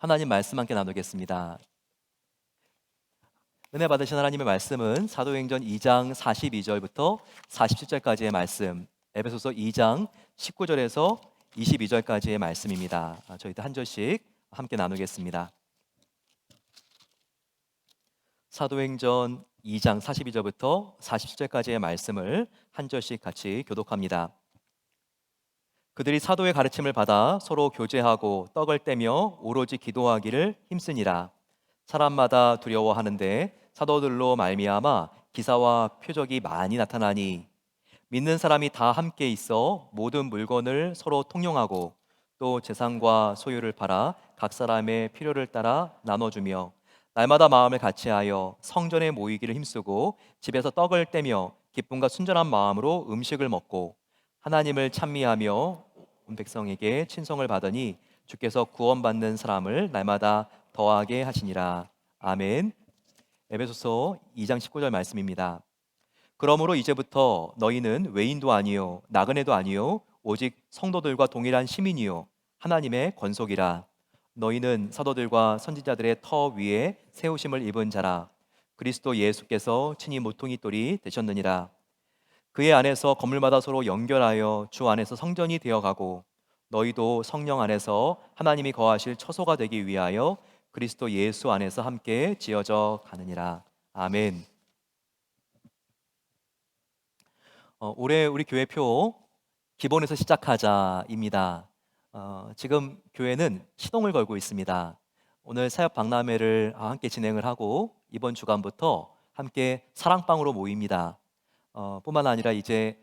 하나님 말씀 함께 나누겠습니다. 은혜 받으신 하나님의 말씀은 사도행전 2장 42절부터 47절까지의 말씀, 에베소서 2장 19절에서 22절까지의 말씀입니다. 저희도 한 절씩 함께 나누겠습니다. 사도행전 2장 42절부터 47절까지의 말씀을 한 절씩 같이 교독합니다. 그들이 사도의 가르침을 받아 서로 교제하고 떡을 떼며 오로지 기도하기를 힘쓰니라. 사람마다 두려워하는데 사도들로 말미암아 기사와 표적이 많이 나타나니 믿는 사람이 다 함께 있어 모든 물건을 서로 통용하고 또 재산과 소유를 팔아 각 사람의 필요를 따라 나눠주며 날마다 마음을 같이하여 성전에 모이기를 힘쓰고 집에서 떡을 떼며 기쁨과 순전한 마음으로 음식을 먹고 하나님을 찬미하며 온 백성에게 친송을 받으니 주께서 구원받는 사람을 날마다 더하게 하시니라. 아멘. 에베소서 2장 19절 말씀입니다. 그러므로 이제부터 너희는 외인도 아니요 나그네도 아니요 오직 성도들과 동일한 시민이요 하나님의 권속이라. 너희는 사도들과 선지자들의 터 위에 세우심을 입은 자라. 그리스도 예수께서 친히 모퉁이 돌이 되셨느니라. 그의 안에서 건물마다 서로 연결하여 주 안에서 성전이 되어가고 너희도 성령 안에서 하나님이 거하실 처소가 되기 위하여 그리스도 예수 안에서 함께 지어져 가느니라. 아멘. 올해 우리 교회표 기본에서 시작하자입니다. 지금 교회는 시동을 걸고 있습니다. 오늘 사역 박람회를 함께 진행을 하고 이번 주간부터 함께 사랑방으로 모입니다. 뿐만 아니라 이제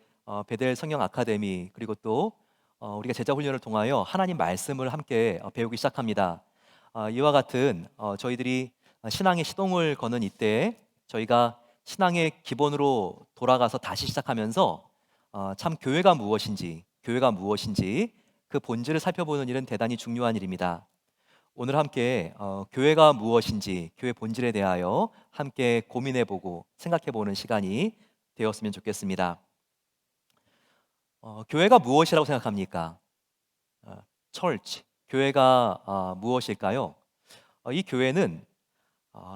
베델 성경 아카데미 그리고 또 우리가 제자 훈련을 통하여 하나님 말씀을 함께 배우기 시작합니다. 이와 같은 저희들이 신앙의 시동을 거는 이때 저희가 신앙의 기본으로 돌아가서 다시 시작하면서 참 교회가 무엇인지 그 본질을 살펴보는 일은 대단히 중요한 일입니다. 오늘 함께 교회가 무엇인지 교회 본질에 대하여 함께 고민해보고 생각해보는 시간이 되었으면 좋겠습니다. 교회가 무엇이라고 생각합니까? church, 교회가 무엇일까요? 이 교회는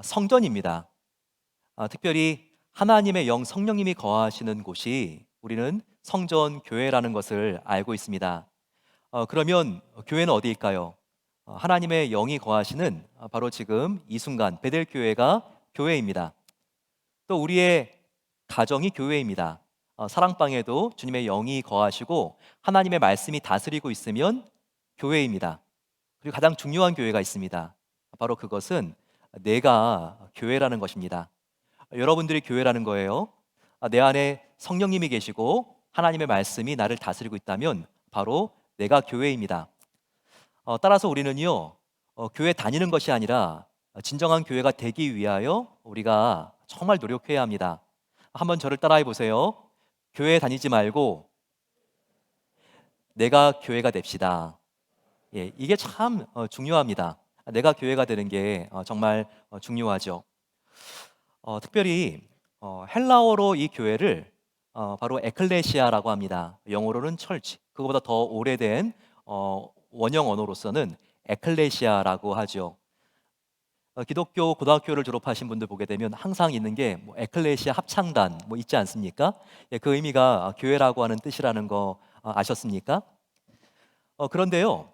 성전입니다. 특별히 하나님의 영 성령님이 거하시는 곳이 우리는 성전 교회라는 것을 알고 있습니다. 그러면 교회는 어디일까요? 하나님의 영이 거하시는 바로 지금 이 순간 베델 교회가 교회입니다. 또 우리의 가정이 교회입니다. 사랑방에도 주님의 영이 거하시고 하나님의 말씀이 다스리고 있으면 교회입니다. 그리고 가장 중요한 교회가 있습니다. 바로 그것은 내가 교회라는 것입니다. 여러분들이 교회라는 거예요. 내 안에 성령님이 계시고 하나님의 말씀이 나를 다스리고 있다면 바로 내가 교회입니다. 따라서 우리는요, 교회 다니는 것이 아니라 진정한 교회가 되기 위하여 우리가 정말 노력해야 합니다. 한번 저를 따라해 보세요. 교회 다니지 말고 내가 교회가 됩시다. 예, 이게 참 중요합니다. 내가 교회가 되는 게 정말 중요하죠. 특별히 헬라어로 이 교회를 바로 에클레시아라고 합니다. 영어로는 철치. 그거보다 더 오래된 원형 언어로서는 에클레시아라고 하죠. 기독교 고등학교를 졸업하신 분들 보게 되면 항상 있는 게 뭐 에클레시아 합창단 뭐 있지 않습니까? 예, 그 의미가 교회라고 하는 뜻이라는 거 아셨습니까? 그런데요,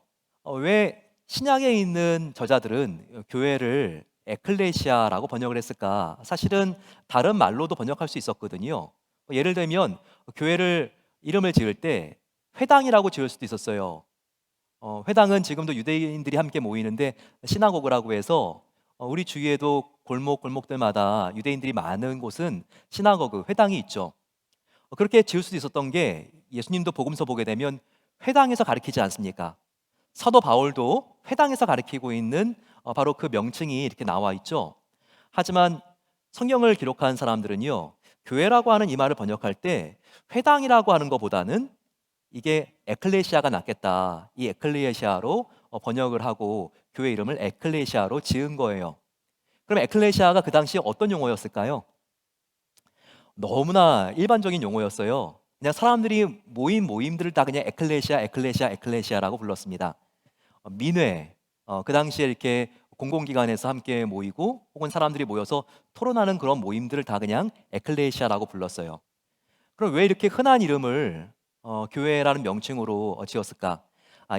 왜 신약에 있는 저자들은 교회를 에클레시아라고 번역을 했을까? 사실은 다른 말로도 번역할 수 있었거든요. 예를 들면 교회를 이름을 지을 때 회당이라고 지을 수도 있었어요. 회당은 지금도 유대인들이 함께 모이는데 시나고그라고 해서 우리 주위에도 골목골목들마다 유대인들이 많은 곳은 시나고그, 회당이 있죠. 그렇게 지을 수도 있었던 게 예수님도 복음서 보게 되면 회당에서 가르치지 않습니까? 사도 바울도 회당에서 가르치고 있는 바로 그 명칭이 이렇게 나와 있죠. 하지만 성경을 기록한 사람들은요, 교회라고 하는 이 말을 번역할 때 회당이라고 하는 것보다는 이게 에클레시아가 낫겠다. 이 에클레시아로 번역을 하고 교회 이름을 에클레시아로 지은 거예요. 그럼 에클레시아가 그 당시에 어떤 용어였을까요? 너무나 일반적인 용어였어요. 그냥 사람들이 모임들을 다 그냥 에클레시아라고 불렀습니다. 민회, 그 당시에 이렇게 공공기관에서 함께 모이고 혹은 사람들이 모여서 토론하는 그런 모임들을 다 그냥 에클레시아라고 불렀어요. 그럼 왜 이렇게 흔한 이름을 교회라는 명칭으로 지었을까?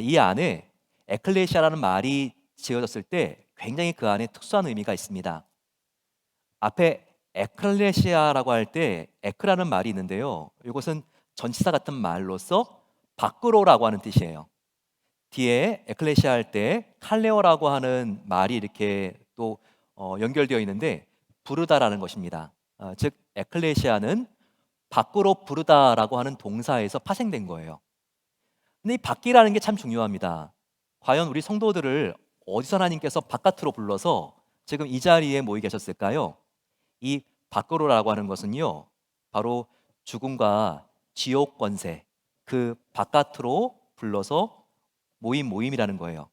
이 안에 에클레시아라는 말이 지어졌을 때 굉장히 그 안에 특수한 의미가 있습니다. 앞에 에클레시아라고 할 때 에크라는 말이 있는데요. 이것은 전치사 같은 말로서 밖으로라고 하는 뜻이에요. 뒤에 에클레시아 할 때 칼레오라고 하는 말이 이렇게 또 연결되어 있는데 부르다라는 것입니다. 즉 에클레시아는 밖으로 부르다라고 하는 동사에서 파생된 거예요. 근데 이 밖이라는 게 참 중요합니다. 과연 우리 성도들을 어디서 하나님께서 바깥으로 불러서 지금 이 자리에 모이 계셨을까요? 이 밖으로라고 하는 것은요, 바로 죽음과 지옥 권세, 그 바깥으로 불러서 모임이라는 거예요.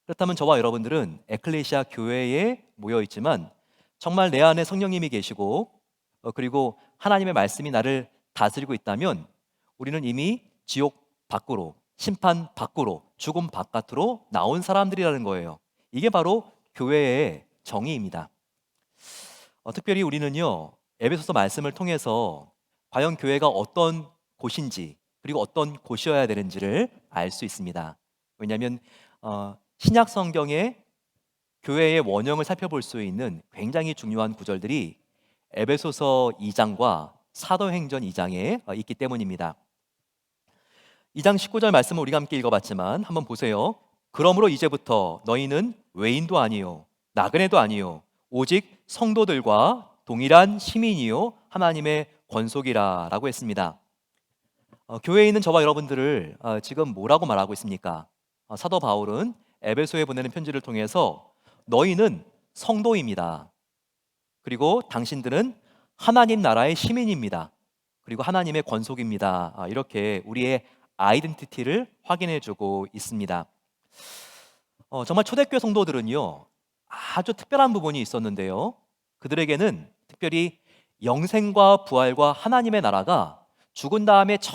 그렇다면 저와 여러분들은 에클레시아 교회에 모여 있지만 정말 내 안에 성령님이 계시고 그리고 하나님의 말씀이 나를 다스리고 있다면 우리는 이미 지옥 밖으로, 심판 밖으로, 죽음 바깥으로 나온 사람들이라는 거예요. 이게 바로 교회의 정의입니다. 특별히 우리는요, 에베소서 말씀을 통해서 과연 교회가 어떤 곳인지 그리고 어떤 곳이어야 되는지를 알 수 있습니다. 왜냐하면 신약 성경의 교회의 원형을 살펴볼 수 있는 굉장히 중요한 구절들이 에베소서 2장과 사도행전 2장에 있기 때문입니다. 2장 19절 말씀을 우리가 함께 읽어봤지만 한번 보세요. 그러므로 이제부터 너희는 외인도 아니요 나그네도 아니요 오직 성도들과 동일한 시민이요 하나님의 권속이라라고 했습니다. 교회에 있는 저와 여러분들을 지금 뭐라고 말하고 있습니까? 사도 바울은 에베소에 보내는 편지를 통해서 너희는 성도입니다. 그리고 당신들은 하나님 나라의 시민입니다. 그리고 하나님의 권속입니다. 이렇게 우리의 아이덴티티를 확인해 주고 있습니다. 정말 초대교회 성도들은요, 아주 특별한 부분이 있었는데요. 그들에게는 특별히 영생과 부활과 하나님의 나라가 죽은 다음에 저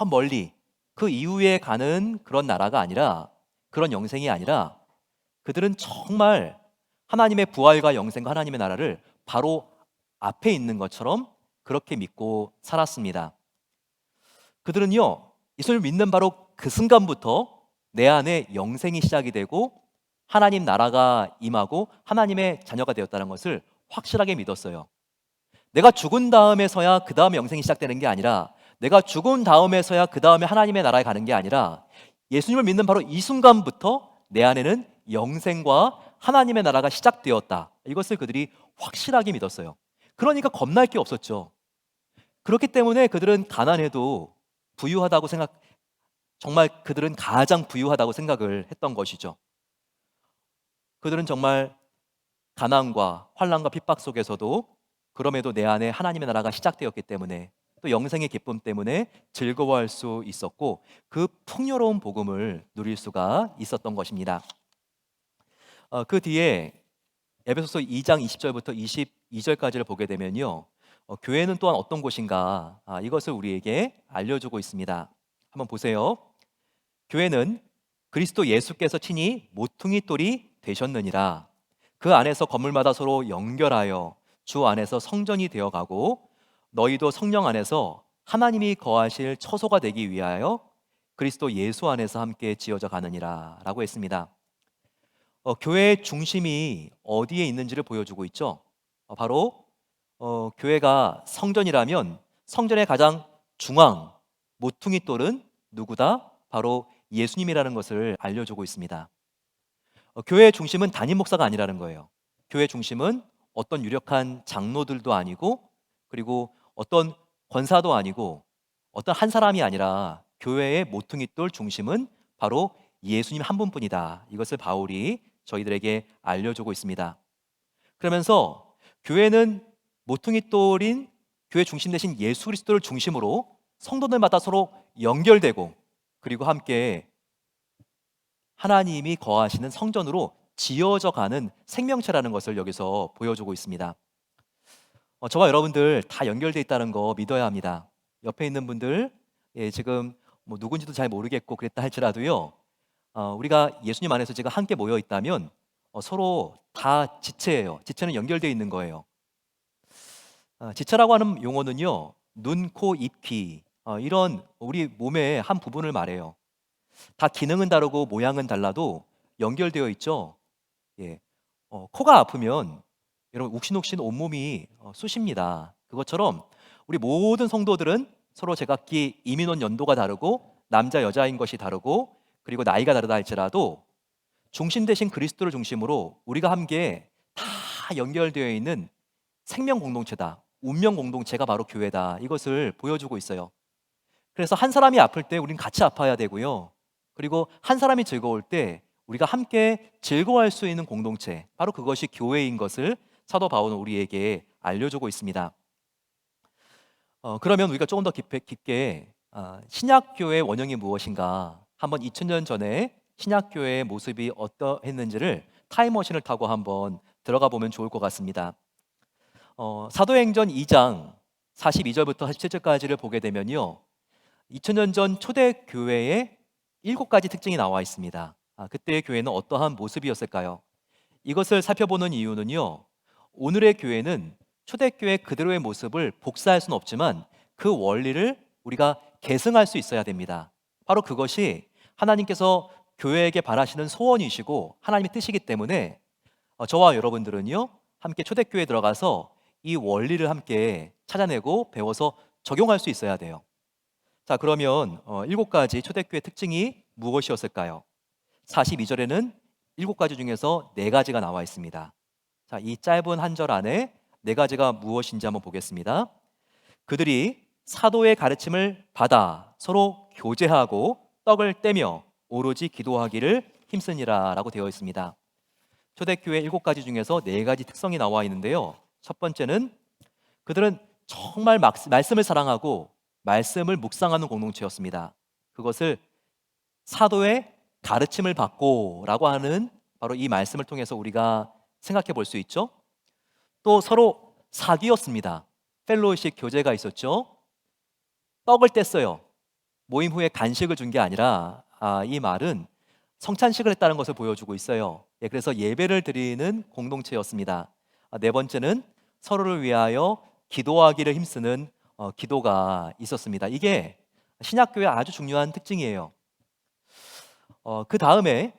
멀리 그 이후에 가는 그런 나라가 아니라, 그런 영생이 아니라 그들은 정말 하나님의 부활과 영생과 하나님의 나라를 바로 앞에 있는 것처럼 그렇게 믿고 살았습니다. 그들은요, 예수를 믿는 바로 그 순간부터 내 안에 영생이 시작이 되고 하나님 나라가 임하고 하나님의 자녀가 되었다는 것을 확실하게 믿었어요. 내가 죽은 다음에서야 그 다음에 영생이 시작되는 게 아니라, 내가 죽은 다음에서야 그 다음에 하나님의 나라에 가는 게 아니라, 예수님을 믿는 바로 이 순간부터 내 안에는 영생과 하나님의 나라가 시작되었다. 이것을 그들이 확실하게 믿었어요. 그러니까 겁날 게 없었죠. 그렇기 때문에 그들은 가난해도 부유하다고 정말 그들은 가장 부유하다고 생각을 했던 것이죠. 그들은 정말 가난과 환난과 핍박 속에서도 그럼에도 내 안에 하나님의 나라가 시작되었기 때문에, 또 영생의 기쁨 때문에 즐거워할 수 있었고 그 풍요로운 복음을 누릴 수가 있었던 것입니다. 그 뒤에 에베소서 2장 20절부터 22절까지를 보게 되면요, 교회는 또한 어떤 곳인가, 이것을 우리에게 알려주고 있습니다. 한번 보세요. 교회는 그리스도 예수께서 친히 모퉁이 돌이 되셨느니라. 그 안에서 건물마다 서로 연결하여 주 안에서 성전이 되어가고 너희도 성령 안에서 하나님이 거하실 처소가 되기 위하여 그리스도 예수 안에서 함께 지어져 가느니라 라고 했습니다. 교회의 중심이 어디에 있는지를 보여주고 있죠. 바로 교회가 성전이라면 성전의 가장 중앙 모퉁이 돌은 누구다? 바로 예수님이라는 것을 알려주고 있습니다. 교회의 중심은 담임 목사가 아니라는 거예요. 교회의 중심은 어떤 유력한 장로들도 아니고, 그리고 어떤 권사도 아니고, 어떤 한 사람이 아니라 교회의 모퉁이돌 중심은 바로 예수님 한 분뿐이다. 이것을 바울이 저희들에게 알려주고 있습니다. 그러면서 교회는 모퉁이돌인 교회 중심 대신 예수 그리스도를 중심으로 성도들마다 서로 연결되고, 그리고 함께 하나님이 거하시는 성전으로 지어져 가는 생명체라는 것을 여기서 보여주고 있습니다. 저와 여러분들 다 연결돼 있다는 거 믿어야 합니다. 옆에 있는 분들, 지금 뭐 누군지도 잘 모르겠고 그랬다 할지라도요, 우리가 예수님 안에서 지금 함께 모여 있다면 서로 다 지체예요. 지체는 연결되어 있는 거예요. 지체라고 하는 용어는요, 눈, 코, 입, 귀 이런 우리 몸의 한 부분을 말해요. 다 기능은 다르고 모양은 달라도 연결되어 있죠. 예, 코가 아프면 여러분 욱신욱신 온몸이 쑤십니다. 그것처럼 우리 모든 성도들은 서로 제각기 이민원 연도가 다르고 남자 여자인 것이 다르고 그리고 나이가 다르다 할지라도 중심 대신 그리스도를 중심으로 우리가 함께 다 연결되어 있는 생명 공동체다. 운명 공동체가 바로 교회다. 이것을 보여주고 있어요. 그래서 한 사람이 아플 때 우리는 같이 아파야 되고요. 그리고 한 사람이 즐거울 때 우리가 함께 즐거워할 수 있는 공동체, 바로 그것이 교회인 것을 사도 바울은 우리에게 알려주고 있습니다. 그러면 우리가 조금 더 깊게 신약교회의 원형이 무엇인가, 한번 2000년 전에 신약교회의 모습이 어떠했는지를 타임머신을 타고 한번 들어가 보면 좋을 것 같습니다. 사도행전 2장 42절부터 47절까지를 보게 되면요, 2000년 전 초대교회의 7가지 특징이 나와 있습니다. 그때의 교회는 어떠한 모습이었을까요? 이것을 살펴보는 이유는요, 오늘의 교회는 초대교회 그대로의 모습을 복사할 수는 없지만 그 원리를 우리가 계승할 수 있어야 됩니다. 바로 그것이 하나님께서 교회에게 바라시는 소원이시고 하나님의 뜻이기 때문에 저와 여러분들은요, 함께 초대교회에 들어가서 이 원리를 함께 찾아내고 배워서 적용할 수 있어야 돼요. 자, 그러면 7가지 초대교회 특징이 무엇이었을까요? 42절에는 7가지 중에서 4가지가 나와 있습니다. 자, 이 짧은 한 절 안에 4가지가 무엇인지 한번 보겠습니다. 그들이 사도의 가르침을 받아 서로 교제하고 떡을 떼며 오로지 기도하기를 힘쓰니라 라고 되어 있습니다. 초대교회 7가지 중에서 4가지 특성이 나와 있는데요, 첫 번째는 그들은 정말 말씀을 사랑하고 말씀을 묵상하는 공동체였습니다. 그것을 사도의 가르침을 받고 라고 하는 바로 이 말씀을 통해서 우리가 생각해 볼 수 있죠. 또 서로 사귀었습니다. 펠로우십 교제가 있었죠. 떡을 뗐어요. 모임 후에 간식을 준 게 아니라 이 말은 성찬식을 했다는 것을 보여주고 있어요. 그래서 예배를 드리는 공동체였습니다. 4번째는 서로를 위하여 기도하기를 힘쓰는 기도가 있었습니다. 이게 신약교회의 아주 중요한 특징이에요. 그 다음에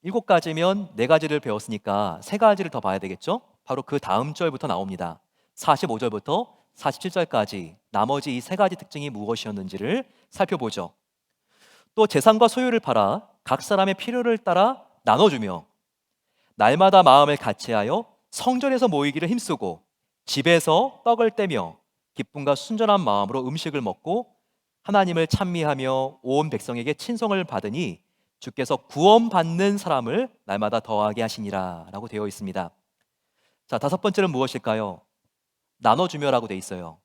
7가지면 4가지를 배웠으니까 3가지를 더 봐야 되겠죠? 바로 그 다음 절부터 나옵니다. 45절부터 47절까지 나머지 이 3가지 특징이 무엇이었는지를 살펴보죠. 또 재산과 소유를 팔아 각 사람의 필요를 따라 나눠주며 날마다 마음을 같이하여 성전에서 모이기를 힘쓰고 집에서 떡을 떼며 기쁨과 순전한 마음으로 음식을 먹고 하나님을 찬미하며 온 백성에게 친성을 받으니 주께서 구원받는 사람을 날마다 더하게 하시니라 라고 되어 있습니다. 자, 5번째는 무엇일까요? 나눠주며라고 되어 있어요.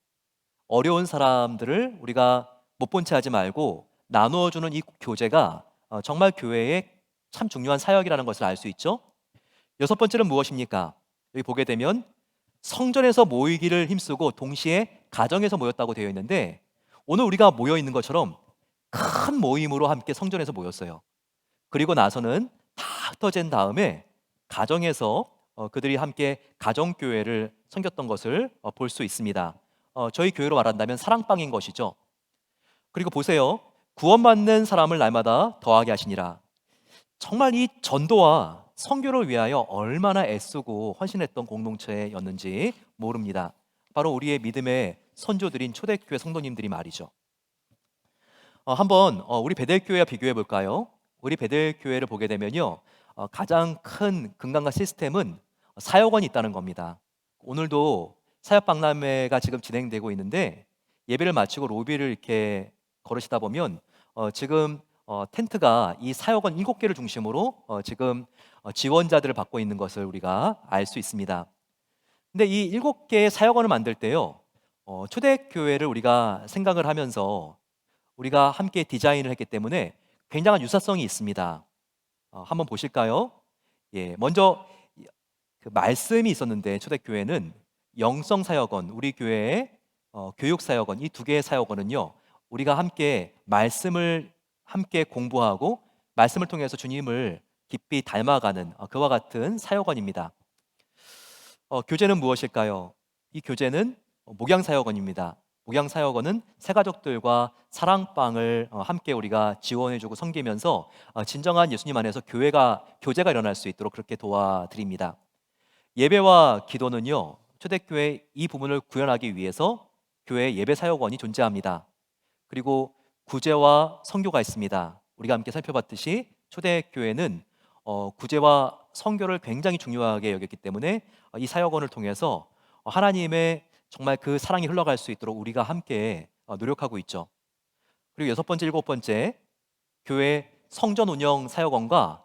어려운 사람들을 우리가 못 본 채 하지 말고 나누어주는 이 교제가 정말 교회의 참 중요한 사역이라는 것을 알 수 있죠. 6번째는 무엇입니까? 여기 보게 되면 성전에서 모이기를 힘쓰고 동시에 가정에서 모였다고 되어 있는데, 오늘 우리가 모여 있는 것처럼 큰 모임으로 함께 성전에서 모였어요. 그리고 나서는 다 흩어진 다음에 가정에서 그들이 함께 가정교회를 섬겼던 것을 볼 수 있습니다. 저희 교회로 말한다면 사랑방인 것이죠. 그리고 보세요, 구원받는 사람을 날마다 더하게 하시니라. 정말 이 전도와 선교를 위하여 얼마나 애쓰고 헌신했던 공동체였는지 모릅니다. 바로 우리의 믿음의 선조들인 초대교회 성도님들이 말이죠. 한번 우리 베델교회와 비교해 볼까요? 우리 베델교회를 보게 되면요, 가장 큰 금강과 시스템은 사역원이 있다는 겁니다. 오늘도 사역박람회가 지금 진행되고 있는데, 예배를 마치고 로비를 이렇게 걸으시다 보면 지금 텐트가 이 사역원 7개를 중심으로 지금 지원자들을 받고 있는 것을 우리가 알 수 있습니다. 근데 이 7개의 사역원을 만들 때요, 초대교회를 우리가 생각을 하면서 우리가 함께 디자인을 했기 때문에 굉장한 유사성이 있습니다. 한번 보실까요? 먼저 그 말씀이 있었는데 초대교회는 영성 사역원, 우리 교회의 교육 사역원, 이 2개의 사역원은요, 우리가 함께 말씀을 함께 공부하고 말씀을 통해서 주님을 깊이 닮아가는 그와 같은 사역원입니다. 교제는 무엇일까요? 이 교제는 목양 사역원입니다. 목양 사역원은 새 가족들과 사랑방을 함께 우리가 지원해주고 섬기면서 진정한 예수님 안에서 교제가 일어날 수 있도록 그렇게 도와드립니다. 예배와 기도는요, 초대교회 이 부분을 구현하기 위해서 교회 예배 사역원이 존재합니다. 그리고 구제와 선교가 있습니다. 우리가 함께 살펴봤듯이 초대교회는 구제와 선교를 굉장히 중요하게 여겼기 때문에 이 사역원을 통해서 하나님의 정말 그 사랑이 흘러갈 수 있도록 우리가 함께 노력하고 있죠. 그리고 여섯 번째, 일곱 번째, 교회 성전 운영 사역원과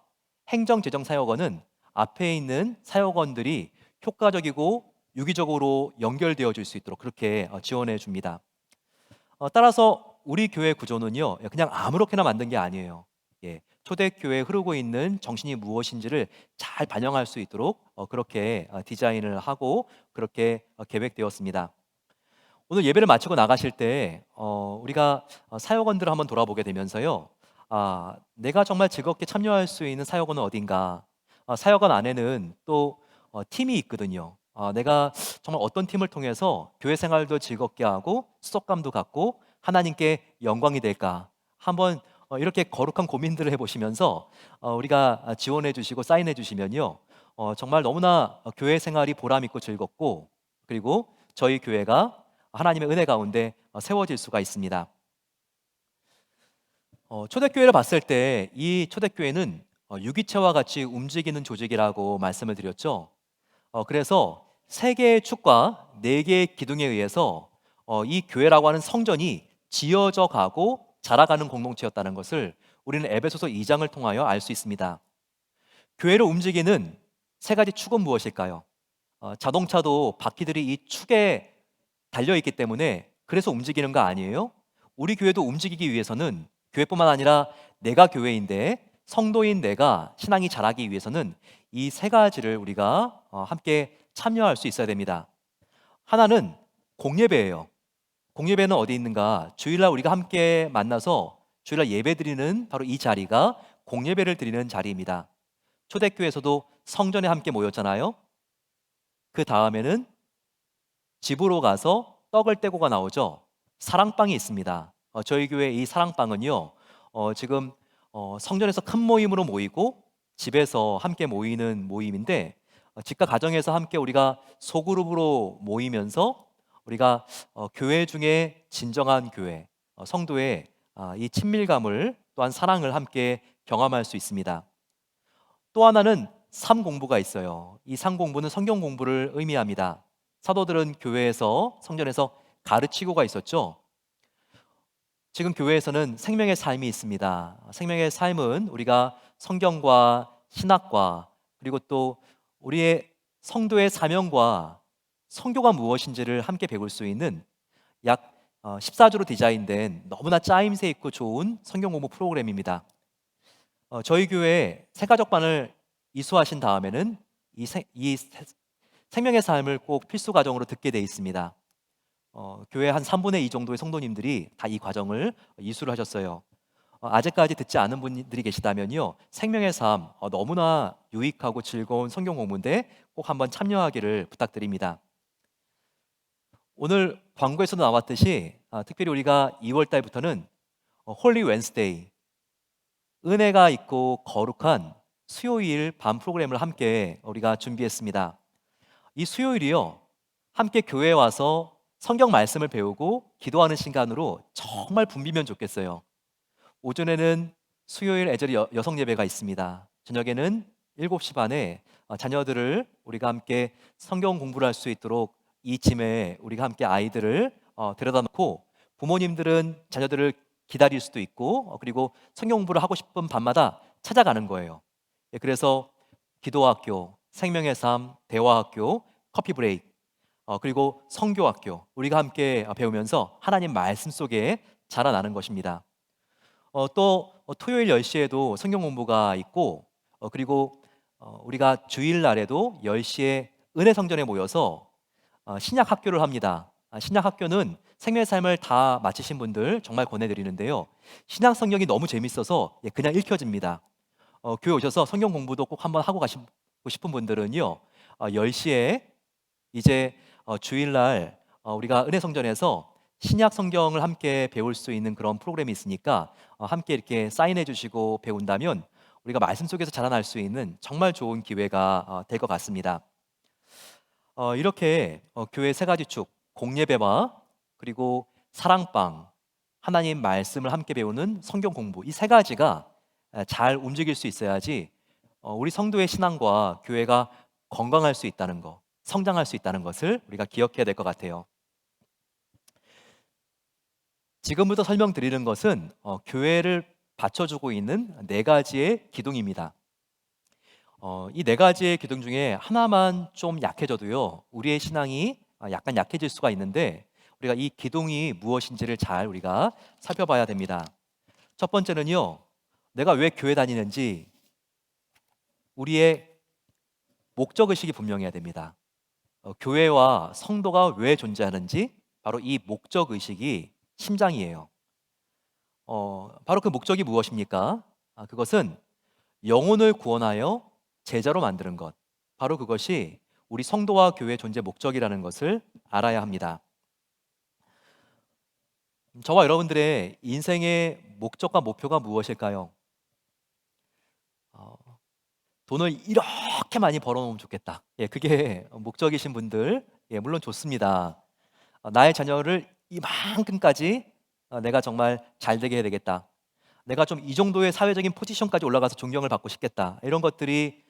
행정 재정 사역원은 앞에 있는 사역원들이 효과적이고 유기적으로 연결되어질 수 있도록 그렇게 지원해 줍니다. 따라서 우리 교회 구조는요, 그냥 아무렇게나 만든 게 아니에요. 초대교회에 흐르고 있는 정신이 무엇인지를 잘 반영할 수 있도록 그렇게 디자인을 하고 그렇게 계획되었습니다. 오늘 예배를 마치고 나가실 때 우리가 사역원들을 한번 돌아보게 되면서요, 내가 정말 즐겁게 참여할 수 있는 사역원은 어딘가? 사역원 안에는 또 팀이 있거든요. 내가 정말 어떤 팀을 통해서 교회 생활도 즐겁게 하고 수속감도 갖고 하나님께 영광이 될까? 한번 이렇게 거룩한 고민들을 해보시면서 우리가 지원해 주시고 사인해 주시면요, 정말 너무나 교회 생활이 보람 있고 즐겁고, 그리고 저희 교회가 하나님의 은혜 가운데 세워질 수가 있습니다. 초대교회를 봤을 때 이 초대교회는 유기체와 같이 움직이는 조직이라고 말씀을 드렸죠. 그래서 세 개의 축과 네 개의 기둥에 의해서 이 교회라고 하는 성전이 지어져 가고 자라가는 공동체였다는 것을 우리는 에베소서 2장을 통하여 알 수 있습니다. 교회를 움직이는 세 가지 축은 무엇일까요? 자동차도 바퀴들이 이 축에 달려 있기 때문에 그래서 움직이는 거 아니에요? 우리 교회도 움직이기 위해서는 교회뿐만 아니라 내가 교회인데 성도인 내가 신앙이 자라기 위해서는 이 세 가지를 우리가 함께 참여할 수 있어야 됩니다. 하나는 공예배예요. 공예배는 어디 있는가? 주일날 우리가 함께 만나서 주일날 예배 드리는 바로 이 자리가 공예배를 드리는 자리입니다. 초대교회에서도 성전에 함께 모였잖아요. 그 다음에는 집으로 가서 떡을 떼고가 나오죠. 사랑방이 있습니다. 저희 교회 이 사랑방은요, 지금 성전에서 큰 모임으로 모이고 집에서 함께 모이는 모임인데, 집과 가정에서 함께 우리가 소그룹으로 모이면서 우리가 교회 중에 진정한 교회, 성도의 이 친밀감을 또한 사랑을 함께 경험할 수 있습니다. 또 하나는 삶 공부가 있어요. 이 삶 공부는 성경 공부를 의미합니다. 사도들은 교회에서 성전에서 가르치고가 있었죠. 지금 교회에서는 생명의 삶이 있습니다. 생명의 삶은 우리가 성경과 신학과 그리고 또 우리의 성도의 사명과 성교가 무엇인지를 함께 배울 수 있는 약 14주로 디자인된 너무나 짜임새 있고 좋은 성경 공부 프로그램입니다. 저희 교회 새가족반을 이수하신 다음에는 이 생명의 삶을 꼭 필수 과정으로 듣게 돼 있습니다. 교회 한 3분의 2 정도의 성도님들이 다 이 과정을 이수를 하셨어요. 아직까지 듣지 않은 분들이 계시다면요, 생명의 삶 너무나 유익하고 즐거운 성경 공부인데 꼭 한번 참여하기를 부탁드립니다. 오늘 광고에서도 나왔듯이 특별히 우리가 2월 달부터는 홀리 웬스데이, 은혜가 있고 거룩한 수요일 밤 프로그램을 함께 우리가 준비했습니다. 이 수요일이요, 함께 교회에 와서 성경 말씀을 배우고 기도하는 시간으로 정말 붐비면 좋겠어요. 오전에는 수요일 애절히 여성 예배가 있습니다. 저녁에는 7시 반에 자녀들을 우리가 함께 성경 공부를 할 수 있도록 이쯤에 우리가 함께 아이들을 데려다 놓고, 부모님들은 자녀들을 기다릴 수도 있고 그리고 성경 공부를 하고 싶은 밤마다 찾아가는 거예요. 그래서 기도학교, 생명의 삶, 대화학교, 커피 브레이크, 그리고 성교학교, 우리가 함께 배우면서 하나님 말씀 속에 자라나는 것입니다. 또 토요일 10시에도 성경 공부가 있고, 그리고 우리가 주일날에도 10시에 은혜 성전에 모여서 신약 학교를 합니다. 신약 학교는 생명의 삶을 다 마치신 분들 정말 권해드리는데요. 신약 성경이 너무 재밌어서 그냥 읽혀집니다. 교회 오셔서 성경 공부도 꼭 한번 하고 가시고 싶은 분들은요. 10시에 이제 주일날 우리가 은혜 성전에서 신약 성경을 함께 배울 수 있는 그런 프로그램이 있으니까 함께 이렇게 사인해 주시고 배운다면 우리가 말씀 속에서 자라날 수 있는 정말 좋은 기회가 될 것 같습니다. 이렇게 교회 세 가지 축, 공예배와 그리고 사랑방, 하나님 말씀을 함께 배우는 성경 공부, 이 세 가지가 잘 움직일 수 있어야지 우리 성도의 신앙과 교회가 건강할 수 있다는 것, 성장할 수 있다는 것을 우리가 기억해야 될 것 같아요. 지금부터 설명드리는 것은 교회를 받쳐주고 있는 네 가지의 기둥입니다. 이 네 가지의 기둥 중에 하나만 좀 약해져도요, 우리의 신앙이 약간 약해질 수가 있는데 우리가 이 기둥이 무엇인지를 잘 우리가 살펴봐야 됩니다. 첫 번째는요, 내가 왜 교회 다니는지 우리의 목적 의식이 분명해야 됩니다. 교회와 성도가 왜 존재하는지 바로 이 목적 의식이 심장이에요. 바로 그 목적이 무엇입니까? 그것은 영혼을 구원하여 제자로 만드는 것. 바로 그것이 우리 성도와 교회 존재 목적이라는 것을 알아야 합니다. 저와 여러분들의 인생의 목적과 목표가 무엇일까요? 어, 돈을 이렇게 많이 벌어놓으면 좋겠다. 그게 목적이신 분들, 물론 좋습니다. 나의 자녀를 이만큼까지 내가 정말 잘 되게 해야 되겠다. 내가 좀 이 정도의 사회적인 포지션까지 올라가서 존경을 받고 싶겠다. 이런 것들이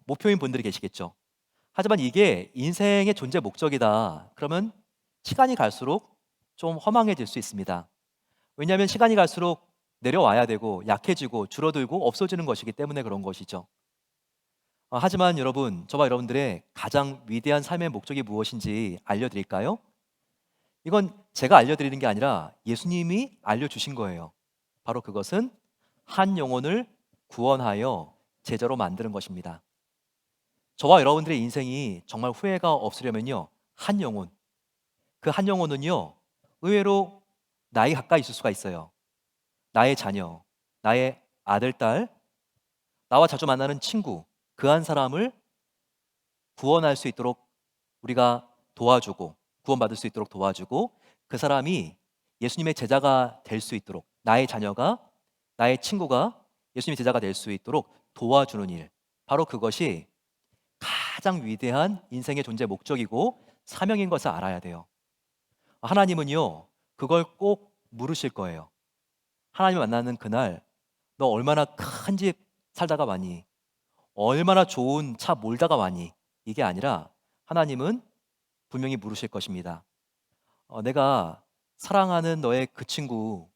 목표인 분들이 계시겠죠. 하지만 이게 인생의 존재 목적이다. 그러면 시간이 갈수록 좀 허망해질 수 있습니다. 왜냐하면 시간이 갈수록 내려와야 되고 약해지고 줄어들고 없어지는 것이기 때문에 그런 것이죠. 하지만 여러분, 저와 여러분들의 가장 위대한 삶의 목적이 무엇인지 알려드릴까요? 이건 제가 알려드리는 게 아니라 예수님이 알려주신 거예요. 바로 그것은 한 영혼을 구원하여 제자로 만드는 것입니다. 저와 여러분들의 인생이 정말 후회가 없으려면요, 한 영혼, 그 한 영혼은요, 의외로 나이 가까이 있을 수가 있어요. 나의 자녀, 나의 아들, 딸, 나와 자주 만나는 친구, 그 한 사람을 구원할 수 있도록 우리가 도와주고, 구원받을 수 있도록 도와주고, 그 사람이 예수님의 제자가 될 수 있도록, 나의 자녀가, 나의 친구가 예수님의 제자가 될 수 있도록 도와주는 일, 바로 그것이 가장 위대한 인생의 존재 목적이고 사명인 것을 알아야 돼요. 하나님은요, 그걸 꼭 물으실 거예요. 하나님을 만나는 그날, 너 얼마나 큰 집 살다가 왔니? 얼마나 좋은 차 몰다가 왔니? 이게 아니라 하나님은 분명히 물으실 것입니다. 내가 사랑하는 너의 그 친구,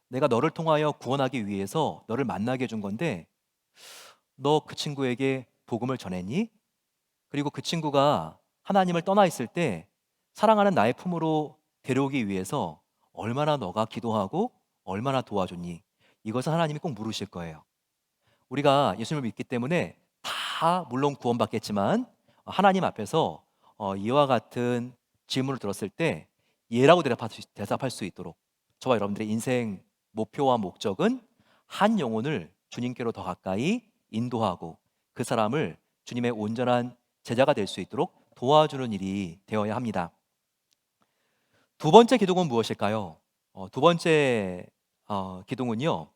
내가 너를 통하여 구원하기 위해서 너를 만나게 해준 건데, 너 그 친구에게 복음을 전했니? 그리고 그 친구가 하나님을 떠나 있을 때 사랑하는 나의 품으로 데려오기 위해서 얼마나 너가 기도하고 얼마나 도와줬니? 이것은 하나님이 꼭 물으실 거예요. 우리가 예수님을 믿기 때문에 다 물론 구원받겠지만 하나님 앞에서 이와 같은 질문을 들었을 때 예라고 대답할 수 있도록 저와 여러분들의 인생 목표와 목적은 한 영혼을 주님께로 더 가까이 인도하고 그 사람을 주님의 온전한 제자가 될 수 있도록 도와주는 일이 되어야 합니다. 두 번째 기둥은 무엇일까요? 두 번째 기둥은요,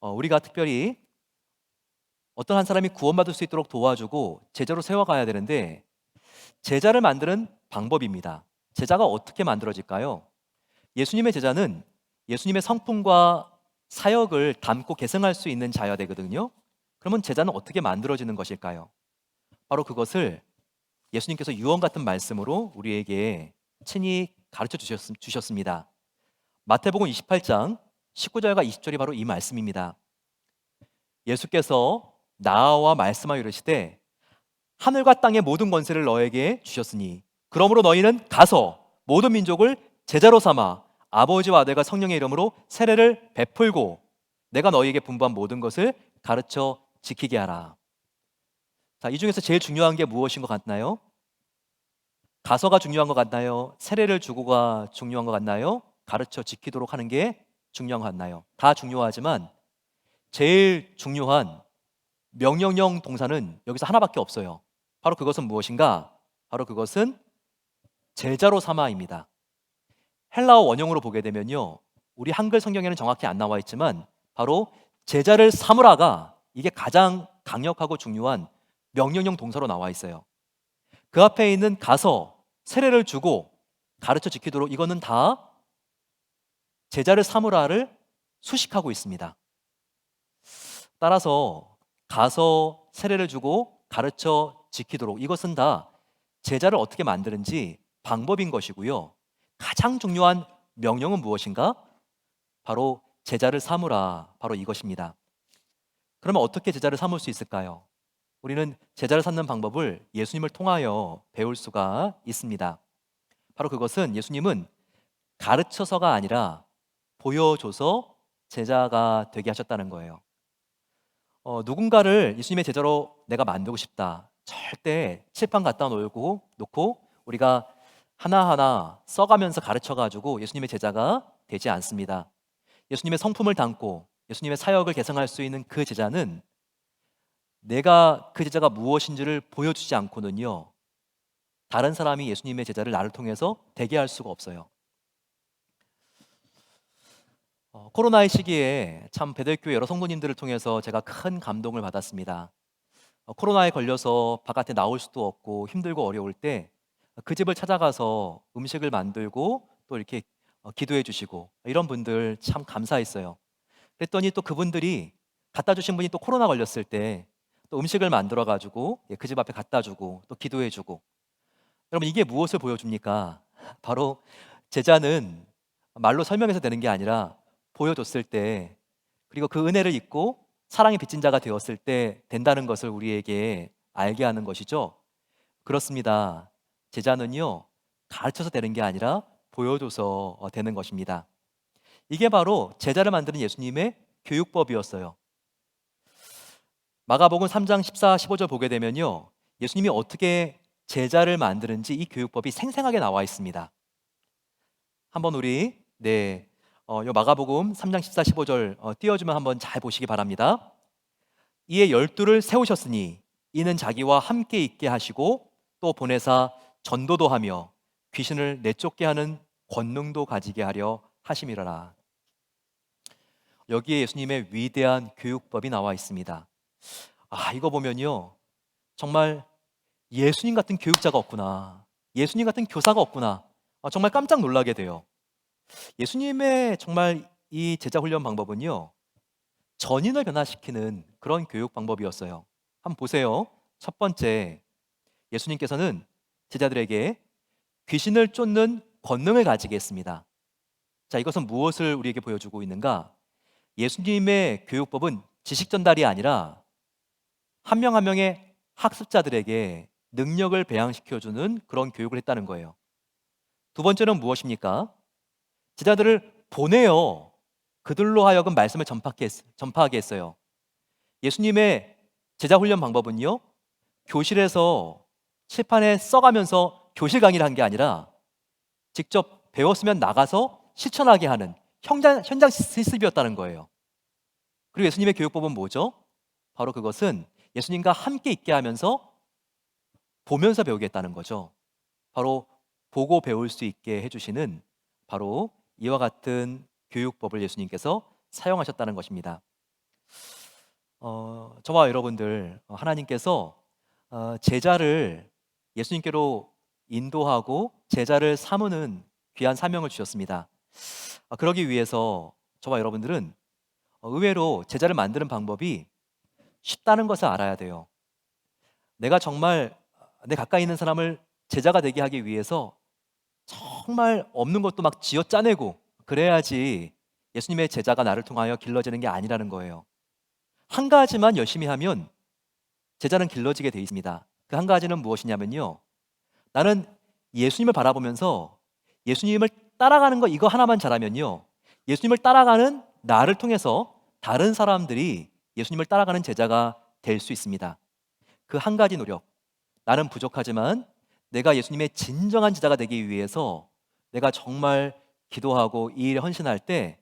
우리가 특별히 어떤 한 사람이 구원받을 수 있도록 도와주고 제자로 세워가야 되는데 제자를 만드는 방법입니다. 제자가 어떻게 만들어질까요? 예수님의 제자는 예수님의 성품과 사역을 담고 계승할 수 있는 자여야 되거든요. 그러면 제자는 어떻게 만들어지는 것일까요? 바로 그것을 예수님께서 유언 같은 말씀으로 우리에게 친히 가르쳐 주셨습니다. 마태복음 28장 19절과 20절이 바로 이 말씀입니다. 예수께서 나와 말씀하여 이르시되 하늘과 땅의 모든 권세를 너에게 주셨으니 그러므로 너희는 가서 모든 민족을 제자로 삼아 아버지와 아들과 성령의 이름으로 세례를 베풀고 내가 너희에게 분부한 모든 것을 가르쳐 지키게 하라. 자, 이 중에서 제일 중요한 게 무엇인 것 같나요? 가서가 중요한 것 같나요? 세례를 주고가 중요한 것 같나요? 가르쳐 지키도록 하는 게 중요한 것 같나요? 다 중요하지만 제일 중요한 명령형 동사는 여기서 하나밖에 없어요. 바로 그것은 무엇인가? 바로 그것은 제자로 삼아입니다. 헬라어 원형으로 보게 되면요, 우리 한글 성경에는 정확히 안 나와 있지만 바로 제자를 삼으라가 이게 가장 강력하고 중요한 명령형 동사로 나와 있어요. 그 앞에 있는 가서, 세례를 주고, 가르쳐 지키도록, 이거는 다 제자를 삼으라를 수식하고 있습니다. 따라서 가서, 세례를 주고, 가르쳐 지키도록, 이것은 다 제자를 어떻게 만드는지 방법인 것이고요. 가장 중요한 명령은 무엇인가? 바로 제자를 삼으라, 바로 이것입니다. 그러면 어떻게 제자를 삼을 수 있을까요? 우리는 제자를 삼는 방법을 예수님을 통하여 배울 수가 있습니다. 바로 그것은, 예수님은 가르쳐서가 아니라 보여줘서 제자가 되게 하셨다는 거예요. 누군가를 예수님의 제자로 내가 만들고 싶다, 절대 칠판 갖다 놓고 우리가 하나하나 써가면서 가르쳐가지고 예수님의 제자가 되지 않습니다. 예수님의 성품을 담고 예수님의 사역을 개성할 수 있는 그 제자는 내가 그 제자가 무엇인지를 보여주지 않고는요, 다른 사람이 예수님의 제자를 나를 통해서 되게 할 수가 없어요. 코로나의 시기에 참 베델교회 여러 성도님들을 통해서 제가 큰 감동을 받았습니다. 코로나에 걸려서 바깥에 나올 수도 없고 힘들고 어려울 때 그 집을 찾아가서 음식을 만들고 또 이렇게 기도해 주시고, 이런 분들 참 감사했어요. 그랬더니 또 그분들이 갖다 주신 분이 또 코로나 걸렸을 때 또 음식을 만들어 가지고 그 집 앞에 갖다 주고 또 기도해 주고. 여러분, 이게 무엇을 보여줍니까? 바로 제자는 말로 설명해서 되는 게 아니라 보여줬을 때, 그리고 그 은혜를 입고 사랑의 빚진 자가 되었을 때 된다는 것을 우리에게 알게 하는 것이죠. 그렇습니다. 제자는요, 가르쳐서 되는 게 아니라 보여줘서 되는 것입니다. 이게 바로 제자를 만드는 예수님의 교육법이었어요. 마가복음 3장 14, 15절 보게 되면요, 예수님이 어떻게 제자를 만드는지 이 교육법이 생생하게 나와 있습니다. 한번 우리 요 마가복음 3장 14, 15절 띄워주면 한번 잘 보시기 바랍니다. 이에 12를 세우셨으니 이는 자기와 함께 있게 하시고 또 보내사 전도도 하며 귀신을 내쫓게 하는 권능도 가지게 하려 하심이라라. 여기에 예수님의 위대한 교육법이 나와 있습니다. 이거 보면요, 정말 예수님 같은 교육자가 없구나, 예수님 같은 교사가 없구나, 정말 깜짝 놀라게 돼요. 예수님의 정말 이 제자 훈련 방법은요, 전인을 변화시키는 그런 교육 방법이었어요. 한번 보세요. 첫 번째, 예수님께서는 제자들에게 귀신을 쫓는 권능을 가지게 했습니다. 자, 이것은 무엇을 우리에게 보여주고 있는가? 예수님의 교육법은 지식 전달이 아니라 한 명 한 명의 학습자들에게 능력을 배양시켜주는 그런 교육을 했다는 거예요. 두 번째는 무엇입니까? 제자들을 보내어 그들로 하여금 말씀을 전파하게 했어요. 예수님의 제자 훈련 방법은요, 교실에서 칠판에 써가면서 교실 강의를 한 게 아니라 직접 배웠으면 나가서 실천하게 하는 현장 실습이었다는 거예요. 그리고 예수님의 교육법은 뭐죠? 바로 그것은 예수님과 함께 있게 하면서 보면서 배우게 했다는 거죠. 바로 보고 배울 수 있게 해주시는, 바로 이와 같은 교육법을 예수님께서 사용하셨다는 것입니다. 저와 여러분들, 하나님께서 제자를 예수님께로 인도하고 제자를 삼는 귀한 사명을 주셨습니다. 그러기 위해서 저와 여러분들은 의외로 제자를 만드는 방법이 쉽다는 것을 알아야 돼요. 내가 정말 내 가까이 있는 사람을 제자가 되게 하기 위해서 정말 없는 것도 막 쥐어짜내고 그래야지 예수님의 제자가 나를 통하여 길러지는 게 아니라는 거예요. 한 가지만 열심히 하면 제자는 길러지게 돼 있습니다. 그 한 가지는 무엇이냐면요, 나는 예수님을 바라보면서 예수님을 따라가는 거, 이거 하나만 잘하면요, 예수님을 따라가는 나를 통해서 다른 사람들이 예수님을 따라가는 제자가 될 수 있습니다. 그 한 가지 노력, 나는 부족하지만 내가 예수님의 진정한 제자가 되기 위해서 내가 정말 기도하고 이 일에 헌신할 때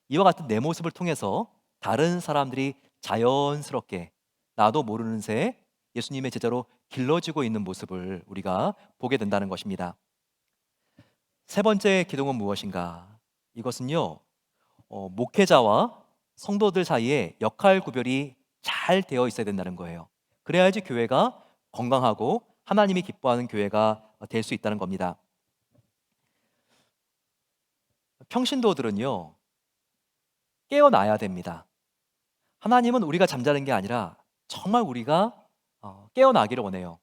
이와 같은 내 모습을 통해서 다른 사람들이 자연스럽게 나도 모르는 새에 예수님의 제자로 길러지고 있는 모습을 우리가 보게 된다는 것입니다. 세 번째 기둥은 무엇인가? 이것은요, 목회자와 성도들 사이에 역할 구별이 잘 되어 있어야 된다는 거예요. 그래야지 교회가 건강하고 하나님이 기뻐하는 교회가 될 수 있다는 겁니다. 평신도들은요, 깨어나야 됩니다. 하나님은 우리가 잠자는 게 아니라 정말 우리가 깨어나기를 원해요.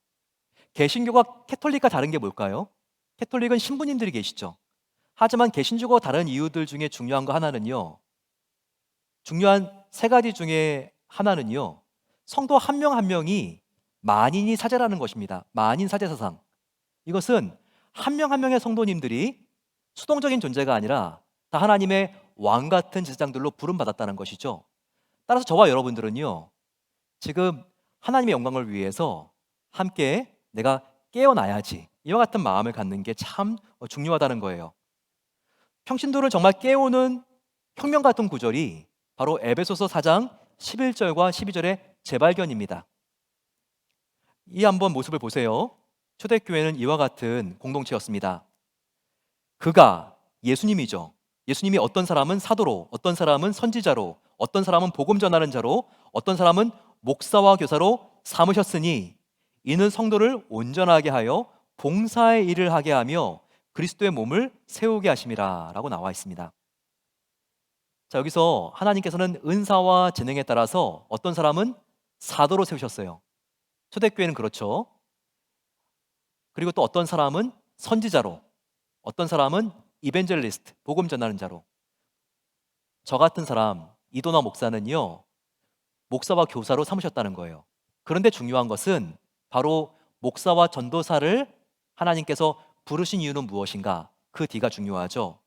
개신교가 캐톨릭과 다른 게 뭘까요? 캐톨릭은 신부님들이 계시죠. 하지만 개신주가 다른 이유들 중에 중요한 거 하나는요, 중요한 세 가지 중에 하나는요, 성도 한 명 한 명이 만인이 사제라는 것입니다. 만인 사제 사상. 이것은 한 명 한 명의 성도님들이 수동적인 존재가 아니라 다 하나님의 왕 같은 제사장들로 부름받았다는 것이죠. 따라서 저와 여러분들은요, 지금 하나님의 영광을 위해서 함께 내가 깨어나야지, 이와 같은 마음을 갖는 게 참 중요하다는 거예요. 평신도를 정말 깨우는 혁명 같은 구절이 바로 에베소서 4장 11절과 12절의 재발견입니다. 이 한번 모습을 보세요. 초대교회는 이와 같은 공동체였습니다. 그가 예수님이죠. 예수님이 어떤 사람은 사도로, 어떤 사람은 선지자로, 어떤 사람은 복음 전하는 자로, 어떤 사람은 목사와 교사로 삼으셨으니 이는 성도를 온전하게 하여 봉사의 일을 하게 하며 그리스도의 몸을 세우게 하심이라 라고 나와 있습니다. 자, 여기서 하나님께서는 은사와 재능에 따라서 어떤 사람은 사도로 세우셨어요. 초대교회는 그렇죠. 그리고 또 어떤 사람은 선지자로, 어떤 사람은 이벤젤리스트, 복음 전하는 자로. 저 같은 사람 이도나 목사는요, 목사와 교사로 삼으셨다는 거예요. 그런데 중요한 것은 바로 목사와 전도사를 하나님께서 부르신 이유는 무엇인가? 그 뒤가 중요하죠.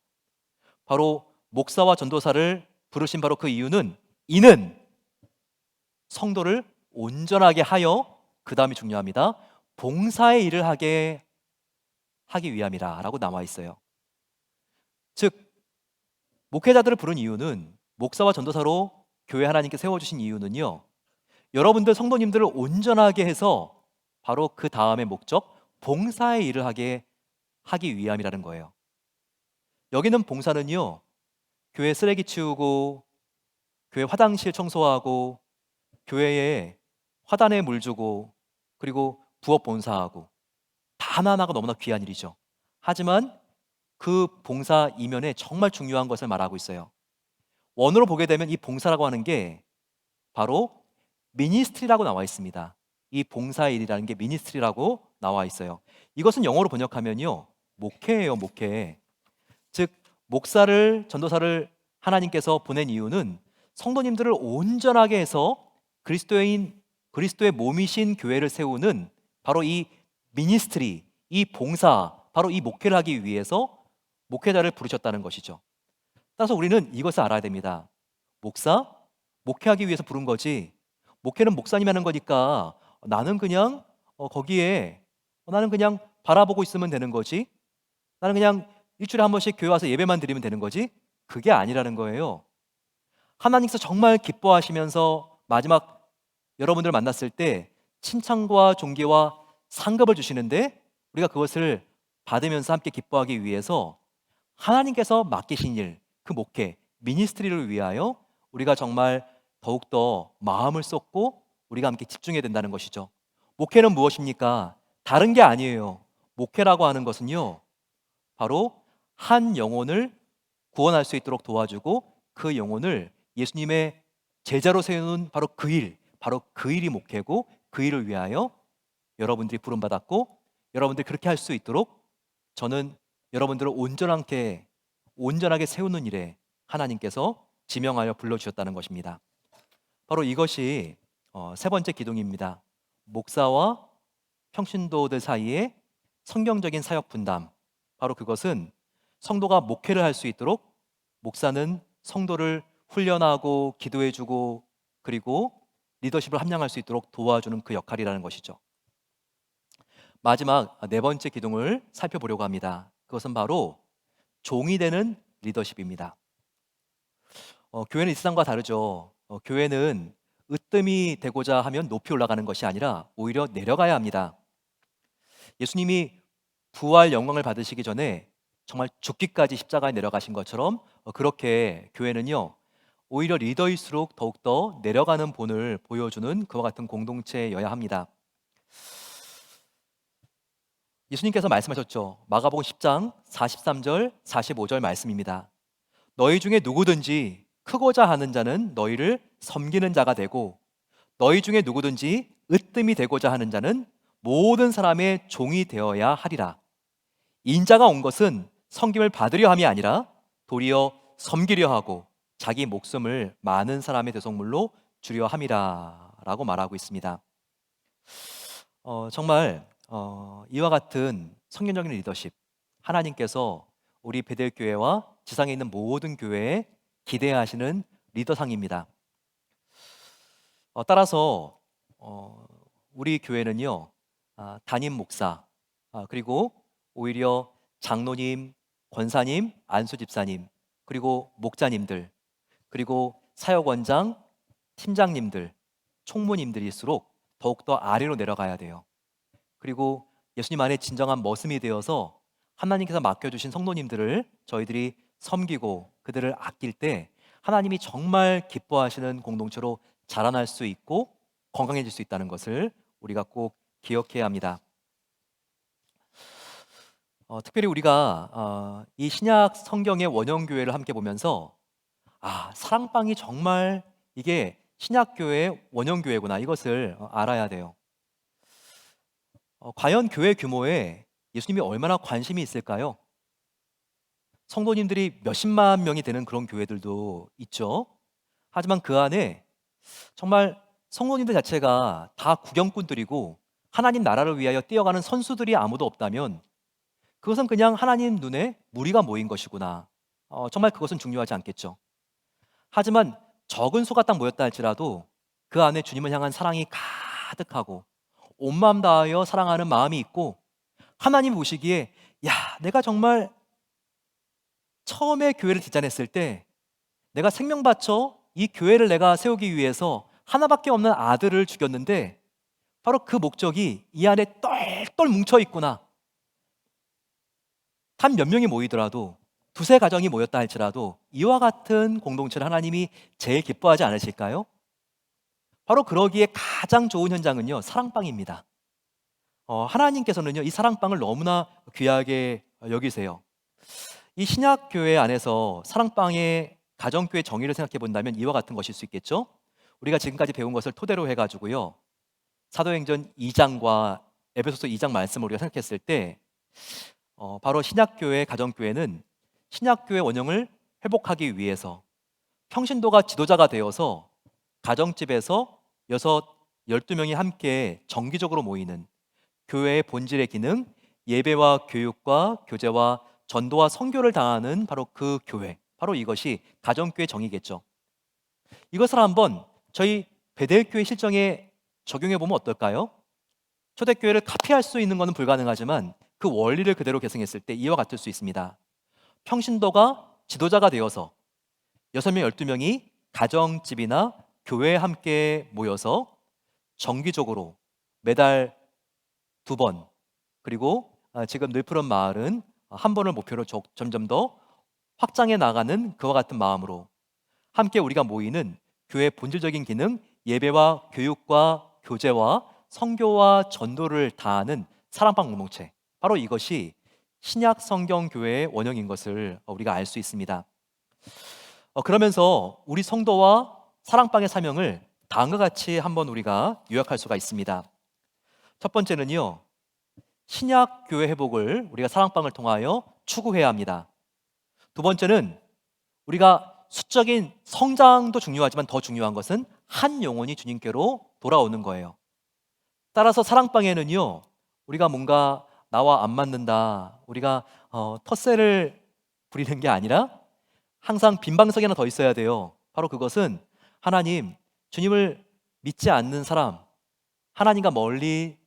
바로 목사와 전도사를 부르신 바로 그 이유는 이는 성도를 온전하게 하여, 그 다음이 중요합니다, 봉사의 일을 하기 위함이라 라고 나와 있어요. 즉 목회자들을 부른 이유는, 목사와 전도사로 교회 하나님께 세워주신 이유는요, 여러분들 성도님들을 온전하게 해서 바로 그 다음의 목적, 봉사의 일을 하기 위함이라는 거예요. 여기는 봉사는요, 교회 쓰레기 치우고, 교회 화장실 청소하고, 교회에 화단에 물 주고, 그리고 부업 봉사하고, 다 하나하나가 너무나 귀한 일이죠. 하지만 그 봉사 이면에 정말 중요한 것을 말하고 있어요. 원어로 보게 되면 이 봉사라고 하는 게 바로 미니스트리라고 나와 있습니다. 이 봉사의 일이라는 게 미니스트리라고 나와 있어요. 이것은 영어로 번역하면요, 목회예요, 목회. 즉 목사를, 전도사를 하나님께서 보낸 이유는 성도님들을 온전하게 해서 그리스도의 몸이신 교회를 세우는 바로 이 미니스트리, 이 봉사, 바로 이 목회를 하기 위해서 목회자를 부르셨다는 것이죠. 따라서 우리는 이것을 알아야 됩니다. 목사? 목회하기 위해서 부른 거지, 목회는 목사님이 하는 거니까 나는 그냥 거기에 나는 그냥 바라보고 있으면 되는 거지, 나는 그냥 일주일에 한 번씩 교회 와서 예배만 드리면 되는 거지, 그게 아니라는 거예요. 하나님께서 정말 기뻐하시면서 마지막 여러분들 만났을 때 칭찬과 존귀와 상급을 주시는데, 우리가 그것을 받으면서 함께 기뻐하기 위해서 하나님께서 맡기신 일, 그 목회, 미니스트리를 위하여 우리가 정말 더욱더 마음을 쏟고 우리가 함께 집중해야 된다는 것이죠. 목회는 무엇입니까? 다른 게 아니에요. 목회라고 하는 것은요, 바로 한 영혼을 구원할 수 있도록 도와주고 그 영혼을 예수님의 제자로 세우는 바로 그 일, 바로 그 일이 목회고, 그 일을 위하여 여러분들이 부름받았고, 여러분들이 그렇게 할 수 있도록 저는 여러분들을 온전하게 세우는 일에 하나님께서 지명하여 불러주셨다는 것입니다. 바로 이것이 세 번째 기둥입니다. 목사와 평신도들 사이에 성경적인 사역 분담. 바로 그것은 성도가 목회를 할 수 있도록 목사는 성도를 훈련하고 기도해주고, 그리고 리더십을 함양할 수 있도록 도와주는 그 역할이라는 것이죠. 마지막 네 번째 기둥을 살펴보려고 합니다. 그것은 바로 종이 되는 리더십입니다. 교회는 이 세상과 다르죠. 교회는 으뜸이 되고자 하면 높이 올라가는 것이 아니라 오히려 내려가야 합니다. 예수님이 부활 영광을 받으시기 전에 정말 죽기까지 십자가에 내려가신 것처럼 그렇게 교회는요, 오히려 리더일수록 더욱더 내려가는 본을 보여주는 그와 같은 공동체여야 합니다. 예수님께서 말씀하셨죠. 마가복음 10장 43절 45절 말씀입니다. 너희 중에 누구든지 크고자 하는 자는 너희를 섬기는 자가 되고 너희 중에 누구든지 으뜸이 되고자 하는 자는 모든 사람의 종이 되어야 하리라. 인자가 온 것은 섬김을 받으려 함이 아니라 도리어 섬기려 하고 자기 목숨을 많은 사람의 대속물로 주려 함이라 라고 말하고 있습니다. 정말 이와 같은 성경적인 리더십, 하나님께서 우리 베델교회와 지상에 있는 모든 교회에 기대하시는 리더상입니다. 따라서 우리 교회는요, 담임 목사, 그리고 오히려 장로님, 권사님, 안수집사님, 그리고 목자님들, 그리고 사역원장, 팀장님들, 총무님들일수록 더욱더 아래로 내려가야 돼요. 그리고 예수님 안에 진정한 머슴이 되어서 하나님께서 맡겨주신 성도님들을 저희들이 섬기고 그들을 아낄 때 하나님이 정말 기뻐하시는 공동체로 자라날 수 있고 건강해질 수 있다는 것을 우리가 꼭 기억해야 합니다. 특별히 우리가 이 신약 성경의 원형교회를 함께 보면서 사랑방이 정말 이게 신약교회의 원형교회구나, 이것을 알아야 돼요. 과연 교회 규모에 예수님이 얼마나 관심이 있을까요? 성도님들이 몇십만 명이 되는 그런 교회들도 있죠. 하지만 그 안에 정말 성도님들 자체가 다 구경꾼들이고 하나님 나라를 위하여 뛰어가는 선수들이 아무도 없다면 그것은 그냥 하나님 눈에 무리가 모인 것이구나. 정말 그것은 중요하지 않겠죠. 하지만 적은 수가 딱 모였다 할지라도 그 안에 주님을 향한 사랑이 가득하고 온 마음 다하여 사랑하는 마음이 있고 하나님 보시기에 내가 정말 처음에 교회를 디자인했을 때 내가 생명 바쳐 이 교회를 내가 세우기 위해서 하나밖에 없는 아들을 죽였는데 바로 그 목적이 이 안에 똘똘 뭉쳐 있구나. 단 몇 명이 모이더라도 두세 가정이 모였다 할지라도 이와 같은 공동체를 하나님이 제일 기뻐하지 않으실까요? 바로 그러기에 가장 좋은 현장은요, 사랑방입니다. 하나님께서는요, 이 사랑방을 너무나 귀하게 여기세요. 이 신약교회 안에서 사랑방의 가정교회 정의를 생각해 본다면 이와 같은 것일 수 있겠죠. 우리가 지금까지 배운 것을 토대로 해가지고요, 사도행전 2장과 에베소서 2장 말씀을 우리가 생각했을 때 바로 신약교회 가정교회는 신약교회 원형을 회복하기 위해서 평신도가 지도자가 되어서 가정집에서 12명이 함께 정기적으로 모이는 교회의 본질의 기능, 예배와 교육과 교제와 전도와 선교를 다하는 바로 그 교회, 바로 이것이 가정교회 정의겠죠. 이것을 한번 저희 베델교회 실정에 적용해 보면 어떨까요? 초대교회를 카피할 수 있는 것은 불가능하지만 그 원리를 그대로 계승했을 때 이와 같을 수 있습니다. 평신도가 지도자가 되어서 6명, 12명이 가정집이나 교회에 함께 모여서 정기적으로 매달 2번, 그리고 지금 늘푸른 마을은 한 번을 목표로 점점 더 확장해 나가는 그와 같은 마음으로 함께 우리가 모이는 교회의 본질적인 기능, 예배와 교육과 교제와 선교와 전도를 다하는 사랑방 공동체, 바로 이것이 신약 성경 교회의 원형인 것을 우리가 알 수 있습니다. 그러면서 우리 성도와 사랑방의 사명을 다음과 같이 한번 우리가 요약할 수가 있습니다. 첫 번째는요, 신약 교회 회복을 우리가 사랑방을 통하여 추구해야 합니다. 두 번째는 우리가 수적인 성장도 중요하지만 더 중요한 것은 한 영혼이 주님께로 돌아오는 거예요. 따라서 사랑방에는요, 우리가 뭔가 나와 안 맞는다, 우리가 텃세를 부리는 게 아니라 항상 빈방석이 하나 더 있어야 돼요. 바로 그것은 하나님, 주님을 믿지 않는 사람, 하나님과 멀리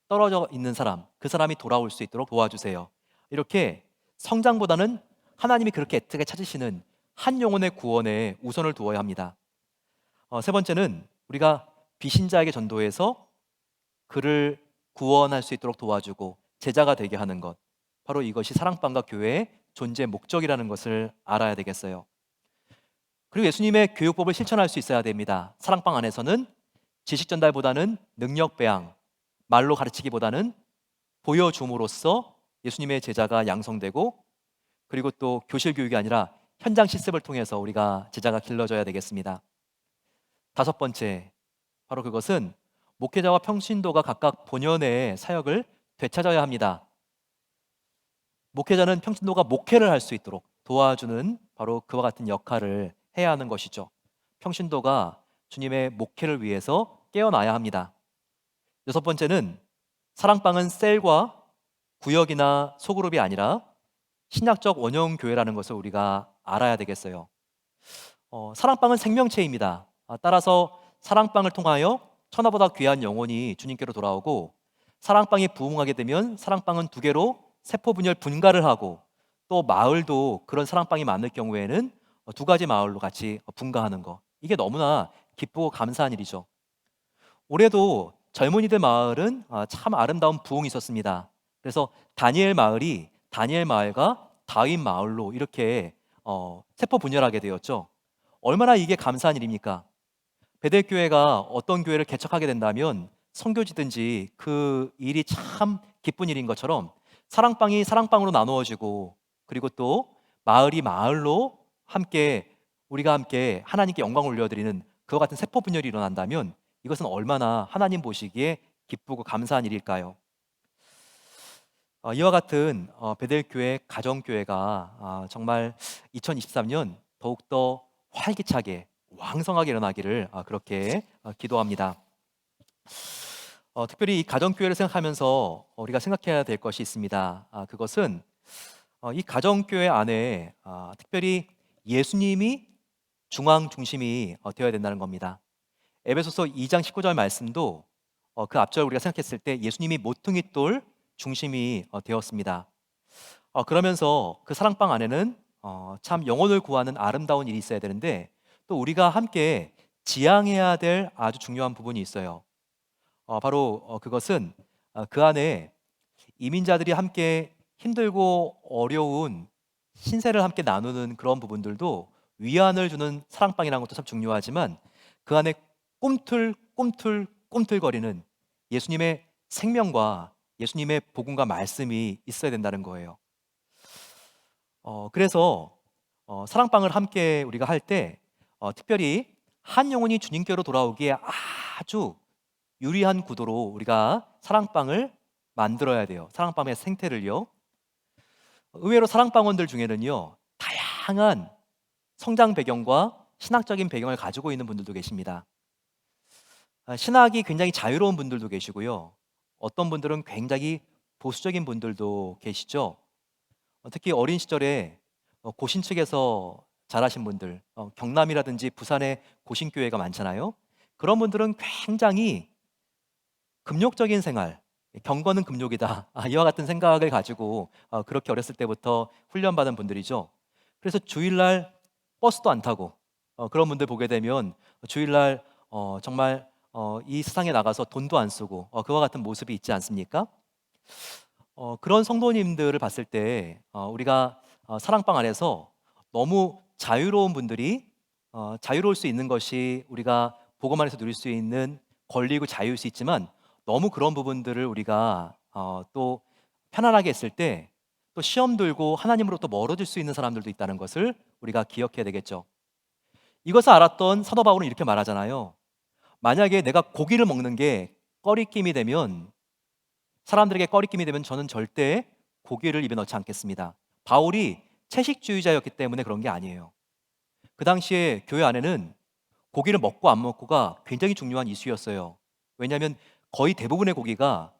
떨어져 있는 사람, 그 사람이 돌아올 수 있도록 도와주세요. 이렇게 성장보다는 하나님이 그렇게 애타게 찾으시는 한 영혼의 구원에 우선을 두어야 합니다. 세 번째는 우리가 비신자에게 전도해서 그를 구원할 수 있도록 도와주고 제자가 되게 하는 것. 바로 이것이 사랑방과 교회의 존재 목적이라는 것을 알아야 되겠어요. 그리고 예수님의 교육법을 실천할 수 있어야 됩니다. 사랑방 안에서는 지식 전달보다는 능력 배양, 말로 가르치기보다는 보여줌으로써 예수님의 제자가 양성되고, 그리고 또 교실 교육이 아니라 현장 실습을 통해서 우리가 제자가 길러져야 되겠습니다. 다섯 번째, 바로 그것은 목회자와 평신도가 각각 본연의 사역을 되찾아야 합니다. 목회자는 평신도가 목회를 할 수 있도록 도와주는 바로 그와 같은 역할을 해야 하는 것이죠. 평신도가 주님의 목회를 위해서 깨어나야 합니다. 여섯 번째는 사랑방은 셀과 구역이나 소그룹이 아니라 신약적 원형교회라는 것을 우리가 알아야 되겠어요. 사랑방은 생명체입니다. 따라서 사랑방을 통하여 천하보다 귀한 영혼이 주님께로 돌아오고, 사랑방이 부흥하게 되면 사랑방은 두 개로 세포 분열 분가를 하고, 또 마을도 그런 사랑방이 많을 경우에는 두 가지 마을로 같이 분가하는 거, 이게 너무나 기쁘고 감사한 일이죠. 올해도 젊은이들 마을은 참 아름다운 부흥이 있었습니다. 그래서 다니엘 마을이 다니엘 마을과 다윗 마을로 이렇게 세포 분열하게 되었죠. 얼마나 이게 감사한 일입니까? 베델교회가 어떤 교회를 개척하게 된다면 선교지든지 그 일이 참 기쁜 일인 것처럼 사랑방이 사랑방으로 나누어지고, 그리고 또 마을이 마을로 함께 우리가 함께 하나님께 영광을 올려드리는 그와 같은 세포 분열이 일어난다면 이것은 얼마나 하나님 보시기에 기쁘고 감사한 일일까요? 이와 같은 베델교회 가정교회가 정말 2023년 더욱더 활기차게 왕성하게 일어나기를 그렇게 기도합니다. 특별히 이 가정교회를 생각하면서 우리가 생각해야 될 것이 있습니다. 그것은 이 가정교회 안에 특별히 예수님이 중앙 중심이 되어야 된다는 겁니다. 에베소서 2장 19절 말씀도 그 앞절 우리가 생각했을 때 예수님이 모퉁이 돌 중심이 되었습니다. 그러면서 그 사랑방 안에는 참 영혼을 구하는 아름다운 일이 있어야 되는데, 또 우리가 함께 지향해야 될 아주 중요한 부분이 있어요. 바로 그것은 그 안에 이민자들이 함께 힘들고 어려운 신세를 함께 나누는 그런 부분들도 위안을 주는 사랑방이라는 것도 참 중요하지만, 그 안에 꿈틀꿈틀꿈틀거리는 예수님의 생명과 예수님의 복음과 말씀이 있어야 된다는 거예요. 그래서 사랑방을 함께 우리가 할 때 특별히 한 영혼이 주님께로 돌아오기에 아주 유리한 구도로 우리가 사랑방을 만들어야 돼요. 사랑방의 생태를요. 의외로 사랑방원들 중에는요, 다양한 성장 배경과 신학적인 배경을 가지고 있는 분들도 계십니다. 신학이 굉장히 자유로운 분들도 계시고요, 어떤 분들은 굉장히 보수적인 분들도 계시죠. 특히 어린 시절에 고신 측에서 자라신 분들, 경남이라든지 부산에 고신교회가 많잖아요. 그런 분들은 굉장히 금욕적인 생활, 경건은 금욕이다, 이와 같은 생각을 가지고 그렇게 어렸을 때부터 훈련받은 분들이죠. 그래서 주일날 버스도 안 타고 그런 분들 보게 되면 주일날 정말 이 세상에 나가서 돈도 안 쓰고 그와 같은 모습이 있지 않습니까? 그런 성도님들을 봤을 때 우리가 사랑방 안에서 너무 자유로운 분들이 자유로울 수 있는 것이 우리가 복음 안에서 누릴 수 있는 권리고 자유일 수 있지만, 너무 그런 부분들을 우리가 또 편안하게 했을 때 또 시험 들고 하나님으로부터 멀어질 수 있는 사람들도 있다는 것을 우리가 기억해야 되겠죠. 이것을 알았던 사도 바울은 이렇게 말하잖아요. 만약에 내가 고기를 먹는 게 꺼리낌이 되면, 사람들에게 꺼리낌이 되면 저는 절대 고기를 입에 넣지 않겠습니다. 바울이 채식주의자였기 때문에 그런 게 아니에요. 그 당시에 교회 안에는 고기를 먹고 안 먹고가 굉장히 중요한 이슈였어요. 왜냐하면 거의 대부분의 고기가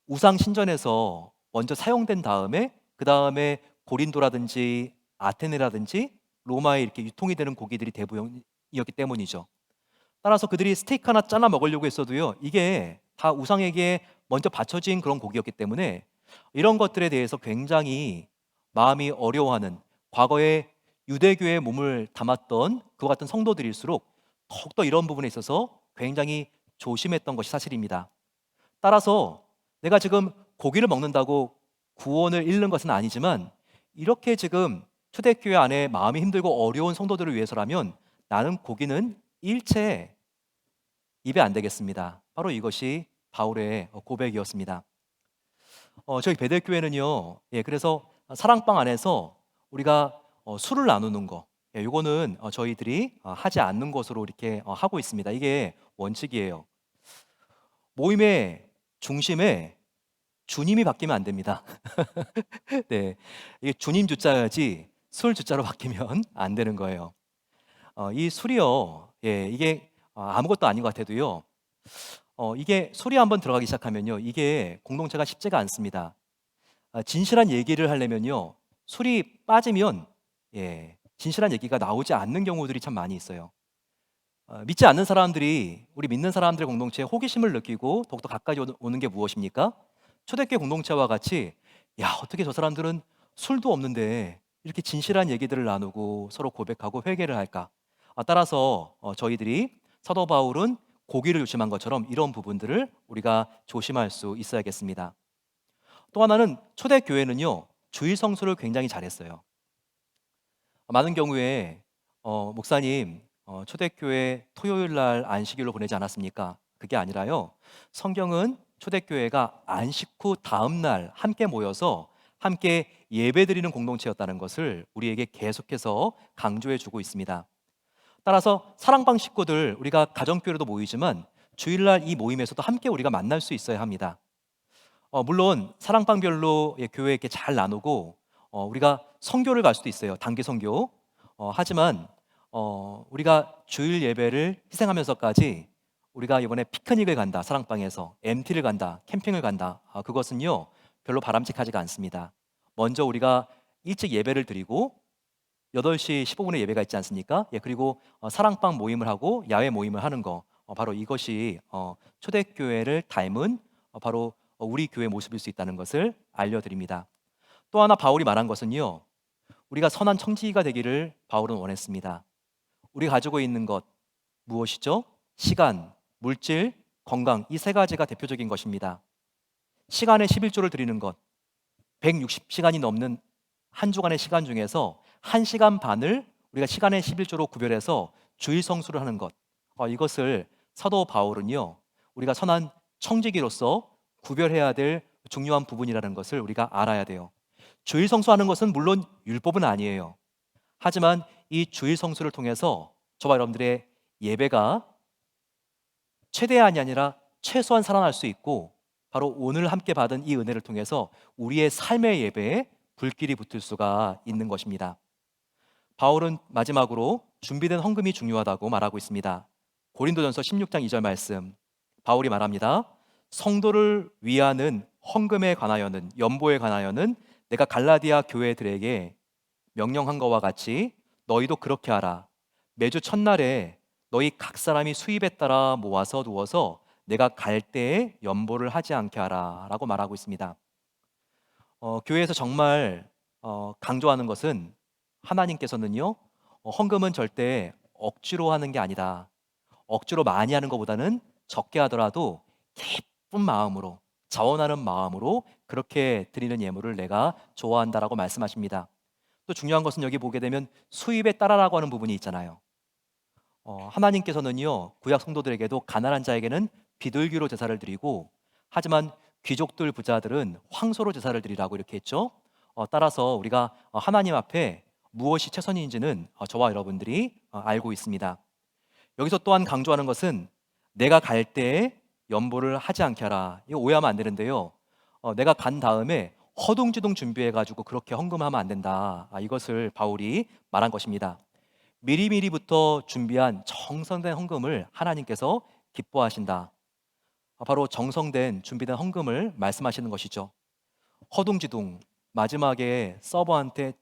우상 신전에서 먼저 사용된 다음에, 그 다음에 고린도라든지 아테네라든지 로마에 이렇게 유통이 되는 고기들이 대부분이었기 때문이죠. 따라서 그들이 스테이크 하나 잘라 먹으려고 했어도요, 이게 다 우상에게 먼저 바쳐진 그런 곡이었기 때문에 이런 것들에 대해서 굉장히 마음이 어려워하는, 과거에 유대교의 몸을 담았던 그와 같은 성도들일수록 더욱더 이런 부분에 있어서 굉장히 조심했던 것이 사실입니다. 따라서 내가 지금 고기를 먹는다고 구원을 잃는 것은 아니지만, 이렇게 지금 초대교회 안에 마음이 힘들고 어려운 성도들을 위해서라면 나는 고기는 일체 입에 안 대겠습니다. 바로 이것이 바울의 고백이었습니다. 저희 베델교회는요, 그래서 사랑방 안에서 우리가 술을 나누는 거, 요거는 저희들이 하지 않는 것으로 이렇게 하고 있습니다. 이게 원칙이에요. 모임의 중심에 주님이 바뀌면 안 됩니다. 네, 이게 주님 주자야지 술 주자로 바뀌면 안 되는 거예요. 이 술이요, 이게 아무것도 아닌 것 같아도요, 이게 술이 한번 들어가기 시작하면요, 이게 공동체가 쉽지가 않습니다. 진실한 얘기를 하려면요, 술이 빠지면 진실한 얘기가 나오지 않는 경우들이 참 많이 있어요. 믿지 않는 사람들이 우리 믿는 사람들의 공동체에 호기심을 느끼고 더욱더 가까이 오는 게 무엇입니까? 초대교회 공동체와 같이, 야, 어떻게 저 사람들은 술도 없는데 이렇게 진실한 얘기들을 나누고 서로 고백하고 회개를 할까? 따라서 저희들이 사도 바울은 고기를 조심한 것처럼 이런 부분들을 우리가 조심할 수 있어야겠습니다. 또 하나는, 초대교회는요, 주일 성수를 굉장히 잘했어요. 많은 경우에 목사님, 초대교회 토요일 날 안식일로 보내지 않았습니까? 그게 아니라요, 성경은 초대교회가 안식 후 다음 날 함께 모여서 함께 예배드리는 공동체였다는 것을 우리에게 계속해서 강조해 주고 있습니다. 따라서 사랑방 식구들, 우리가 가정교회로도 모이지만 주일날 이 모임에서도 함께 우리가 만날 수 있어야 합니다. 물론 사랑방별로 교회 이렇게 잘 나누고 우리가 선교를 갈 수도 있어요. 단기 선교. 하지만 우리가 주일 예배를 희생하면서까지 우리가 이번에 피크닉을 간다, 사랑방에서 MT를 간다, 캠핑을 간다, 그것은요 별로 바람직하지가 않습니다. 먼저 우리가 일찍 예배를 드리고 8시 15분에 예배가 있지 않습니까? 그리고 사랑방 모임을 하고 야외 모임을 하는 거, 바로 이것이 초대교회를 닮은 바로 우리 교회 모습일 수 있다는 것을 알려드립니다. 또 하나 바울이 말한 것은요, 우리가 선한 청지기가 되기를 바울은 원했습니다. 우리가 가지고 있는 것 무엇이죠? 시간, 물질, 건강, 이 세 가지가 대표적인 것입니다. 시간에 11조를 드리는 것, 160시간이 넘는 한 주간의 시간 중에서 1시간 반을 우리가 시간의 11조로 구별해서 주일 성수를 하는 것, 이것을 사도 바울은요, 우리가 선한 청지기로서 구별해야 될 중요한 부분이라는 것을 우리가 알아야 돼요. 주일 성수하는 것은 물론 율법은 아니에요. 하지만 이 주일 성수를 통해서 저와 여러분들의 예배가 최대한이 아니라 최소한 살아날 수 있고, 바로 오늘 함께 받은 이 은혜를 통해서 우리의 삶의 예배에 불길이 붙을 수가 있는 것입니다. 바울은 마지막으로 준비된 헌금이 중요하다고 말하고 있습니다. 고린도전서 16장 2절 말씀, 바울이 말합니다. 성도를 위하는 헌금에 관하여는, 연보에 관하여는 내가 갈라디아 교회들에게 명령한 것과 같이 너희도 그렇게 하라. 매주 첫날에 너희 각 사람이 수입에 따라 모아서 두어서 내가 갈 때에 연보를 하지 않게 하라 라고 말하고 있습니다. 교회에서 정말 강조하는 것은, 하나님께서는요, 헌금은 절대 억지로 하는 게 아니다. 억지로 많이 하는 것보다는 적게 하더라도 기쁜 마음으로, 자원하는 마음으로 그렇게 드리는 예물을 내가 좋아한다라고 말씀하십니다. 또 중요한 것은 여기 보게 되면 수입에 따라라고 하는 부분이 있잖아요. 하나님께서는요, 구약 성도들에게도 가난한 자에게는 비둘기로 제사를 드리고, 하지만 귀족들 부자들은 황소로 제사를 드리라고 이렇게 했죠. 따라서 우리가 하나님 앞에 무엇이 최선인지는 저와 여러분들이 알고 있습니다. 여기서 또한 강조하는 것은 내가 갈 때에 연보를 하지 않게 하라. 이거 오해하면 안 되는데요. 내가 간 다음에 허둥지둥 준비해가지고 그렇게 헌금하면 안 된다. 이것을 바울이 말한 것입니다. 미리미리부터 준비한 정성된 헌금을 하나님께서 기뻐하신다. 바로 정성된 준비된 헌금을 말씀하시는 것이죠. 허둥지둥 마지막에 서버한테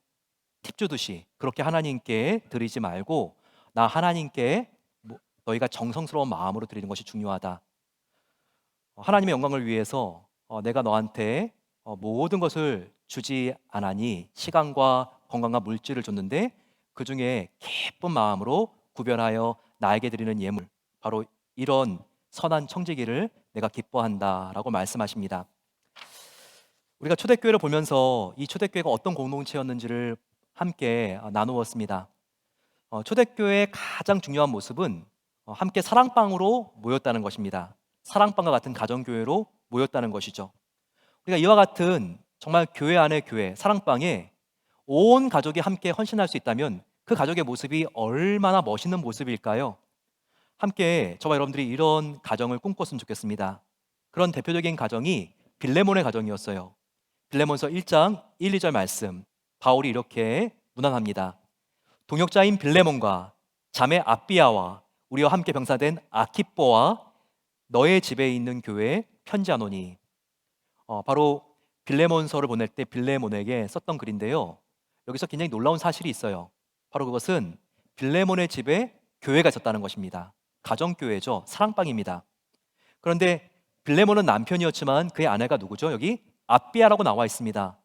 팁 주듯이 그렇게 하나님께 드리지 말고, 나 하나님께 너희가 정성스러운 마음으로 드리는 것이 중요하다. 하나님의 영광을 위해서 내가 너한테 모든 것을 주지 않으니 시간과 건강과 물질을 줬는데 그 중에 기쁜 마음으로 구별하여 나에게 드리는 예물, 바로 이런 선한 청지기를 내가 기뻐한다라고 말씀하십니다. 우리가 초대교회를 보면서 이 초대교회가 어떤 공동체였는지를 함께 나누었습니다. 초대교회의 가장 중요한 모습은 함께 사랑방으로 모였다는 것입니다. 사랑방과 같은 가정교회로 모였다는 것이죠. 우리가 이와 같은 정말 교회 안의 교회, 사랑방에 온 가족이 함께 헌신할 수 있다면 그 가족의 모습이 얼마나 멋있는 모습일까요? 함께 저와 여러분들이 이런 가정을 꿈꿨으면 좋겠습니다. 그런 대표적인 가정이 빌레몬의 가정이었어요. 빌레몬서 1장 1, 2절 말씀, 바울이 이렇게 문안합니다. 동역자인 빌레몬과 자매 아비아와 우리와 함께 병사된 아키뽀와 너의 집에 있는 교회에 편지하노니. 바로 빌레몬서를 보낼 때 빌레몬에게 썼던 글인데요. 여기서 굉장히 놀라운 사실이 있어요. 바로 그것은 빌레몬의 집에 교회가 있었다는 것입니다. 가정교회죠. 사랑방입니다. 그런데 빌레몬은 남편이었지만 그의 아내가 누구죠? 여기 아비아라고 나와 있습니다.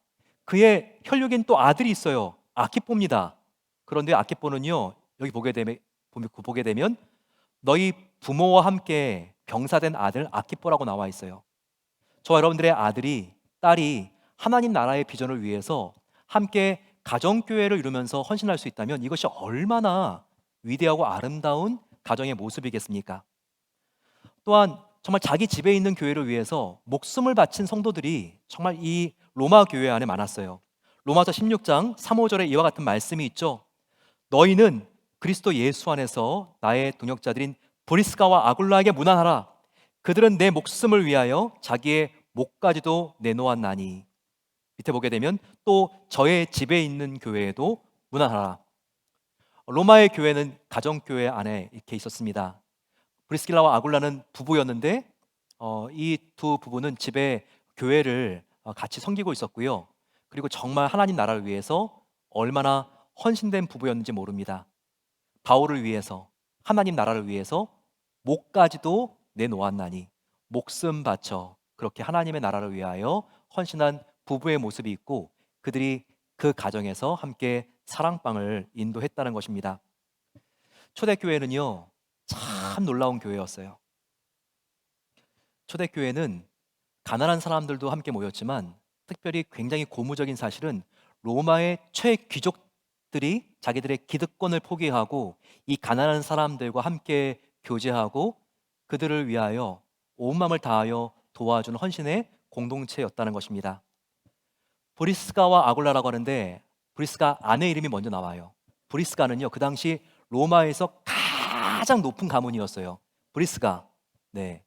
그의 혈육인 또 아들이 있어요. 아키뽀입니다. 그런데 아키뽀는요, 여기 보게 되면 너희 부모와 함께 병사된 아들 아키뽀라고 나와 있어요. 저와 여러분들의 아들이, 딸이 하나님 나라의 비전을 위해서 함께 가정교회를 이루면서 헌신할 수 있다면 이것이 얼마나 위대하고 아름다운 가정의 모습이겠습니까? 또한 정말 자기 집에 있는 교회를 위해서 목숨을 바친 성도들이 정말 이 로마 교회 안에 많았어요. 로마서 16장 3, 5절에 이와 같은 말씀이 있죠. 너희는 그리스도 예수 안에서 나의 동역자들인 브리스가와 아굴라에게 문안하라. 그들은 내 목숨을 위하여 자기의 목까지도 내놓았나니. 밑에 보게 되면 또 저의 집에 있는 교회에도 문안하라. 로마의 교회는 가정교회 안에 이렇게 있었습니다. 브리스길라와 아굴라는 부부였는데 이 두 부부는 집에 교회를 같이 섬기고 있었고요. 그리고 정말 하나님 나라를 위해서 얼마나 헌신된 부부였는지 모릅니다. 바울을 위해서, 하나님 나라를 위해서 목까지도 내놓았나니, 목숨 바쳐 그렇게 하나님의 나라를 위하여 헌신한 부부의 모습이 있고 그들이 그 가정에서 함께 사랑방을 인도했다는 것입니다. 초대교회는요, 참 놀라운 교회였어요. 초대교회는 가난한 사람들도 함께 모였지만 특별히 굉장히 고무적인 사실은 로마의 최귀족들이 자기들의 기득권을 포기하고 이 가난한 사람들과 함께 교제하고 그들을 위하여 온 마음을 다하여 도와주는 헌신의 공동체였다는 것입니다. 브리스가와 아굴라라고 하는데 브리스가 아내 이름이 먼저 나와요. 브리스가는요, 그 당시 로마에서 가장 높은 가문이었어요. 브리스가. 네.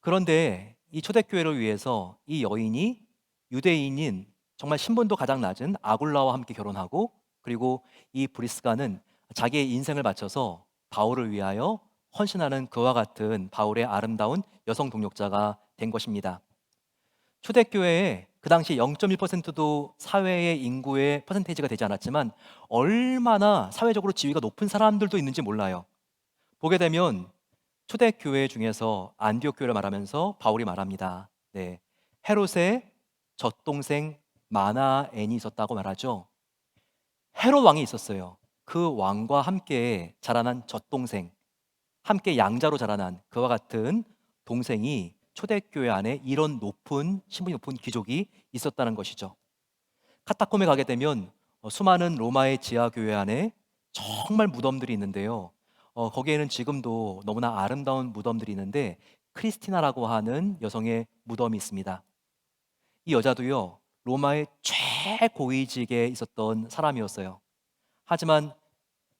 그런데 이 초대교회를 위해서 이 여인이 유대인인 정말 신분도 가장 낮은 아굴라와 함께 결혼하고 그리고 이 브리스가는 자기의 인생을 바쳐서 바울을 위하여 헌신하는 그와 같은 바울의 아름다운 여성 동역자가 된 것입니다. 초대교회에 그 당시 0.1%도 사회의 인구의 퍼센테이지가 되지 않았지만 얼마나 사회적으로 지위가 높은 사람들도 있는지 몰라요. 보게 되면 초대교회 중에서 안디옥 교회를 말하면서 바울이 말합니다. 네, 헤롯의 젖동생 마나엔이 있었다고 말하죠. 헤롯 왕이 있었어요. 그 왕과 함께 자라난 젖동생, 함께 양자로 자라난 그와 같은 동생이 초대교회 안에 이런 높은 신분이 높은 귀족이 있었다는 것이죠. 카타콤에 가게 되면 수많은 로마의 지하교회 안에 정말 무덤들이 있는데요. 거기에는 지금도 너무나 아름다운 무덤들이 있는데 크리스티나라고 하는 여성의 무덤이 있습니다. 이 여자도요, 로마의 최고위직에 있었던 사람이었어요. 하지만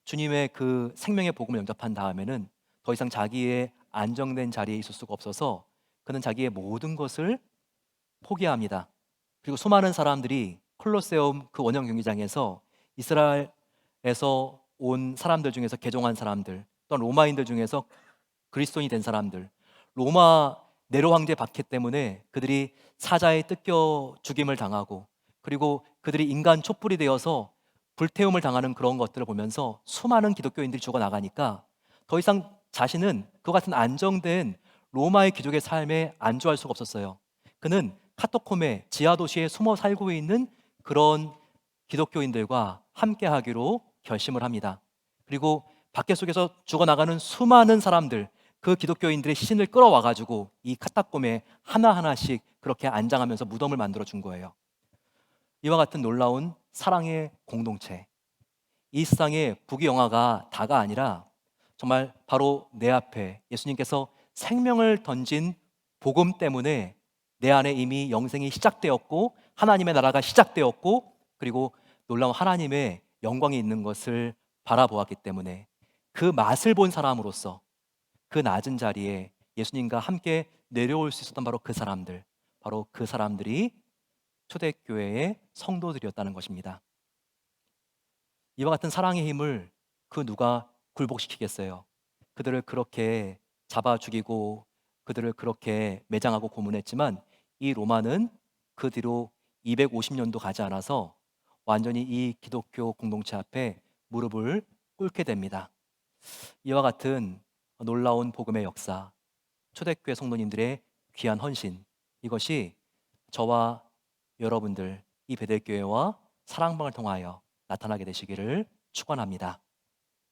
주님의 그 생명의 복음을 영접한 다음에는 더 이상 자기의 안정된 자리에 있을 수가 없어서 그는 자기의 모든 것을 포기합니다. 그리고 수많은 사람들이 콜로세움 그 원형 경기장에서 이스라엘에서 온 사람들 중에서 개종한 사람들, 또한 로마인들 중에서 그리스도인이 된 사람들, 로마 네로 황제 박해 때문에 그들이 사자에 뜯겨 죽임을 당하고 그리고 그들이 인간 촛불이 되어서 불태움을 당하는 그런 것들을 보면서 수많은 기독교인들이 죽어나가니까 더 이상 자신은 그와 같은 안정된 로마의 귀족의 삶에 안주할 수가 없었어요. 그는 카타콤의 지하 도시에 숨어 살고 있는 그런 기독교인들과 함께 하기로 결심을 합니다. 그리고 밖에 속에서 죽어나가는 수많은 사람들, 그 기독교인들의 시신을 끌어와 가지고 이 카타콤에 하나하나씩 그렇게 안장하면서 무덤을 만들어 준 거예요. 이와 같은 놀라운 사랑의 공동체. 이 세상의 부귀영화가 다가 아니라 정말 바로 내 앞에 예수님께서 생명을 던진 복음 때문에 내 안에 이미 영생이 시작되었고 하나님의 나라가 시작되었고 그리고 놀라운 하나님의 영광이 있는 것을 바라보았기 때문에 그 맛을 본 사람으로서 그 낮은 자리에 예수님과 함께 내려올 수 있었던 바로 그 사람들이 초대교회의 성도들이었다는 것입니다. 이와 같은 사랑의 힘을 그 누가 굴복시키겠어요? 그들을 그렇게 잡아 죽이고 그들을 그렇게 매장하고 고문했지만 이 로마는 그 뒤로 250년도 가지 않아서 완전히 이 기독교 공동체 앞에 무릎을 꿇게 됩니다. 이와 같은 놀라운 복음의 역사, 초대교회 성도님들의 귀한 헌신, 이것이 저와 여러분들 이 베델교회와 사랑방을 통하여 나타나게 되시기를 축원합니다.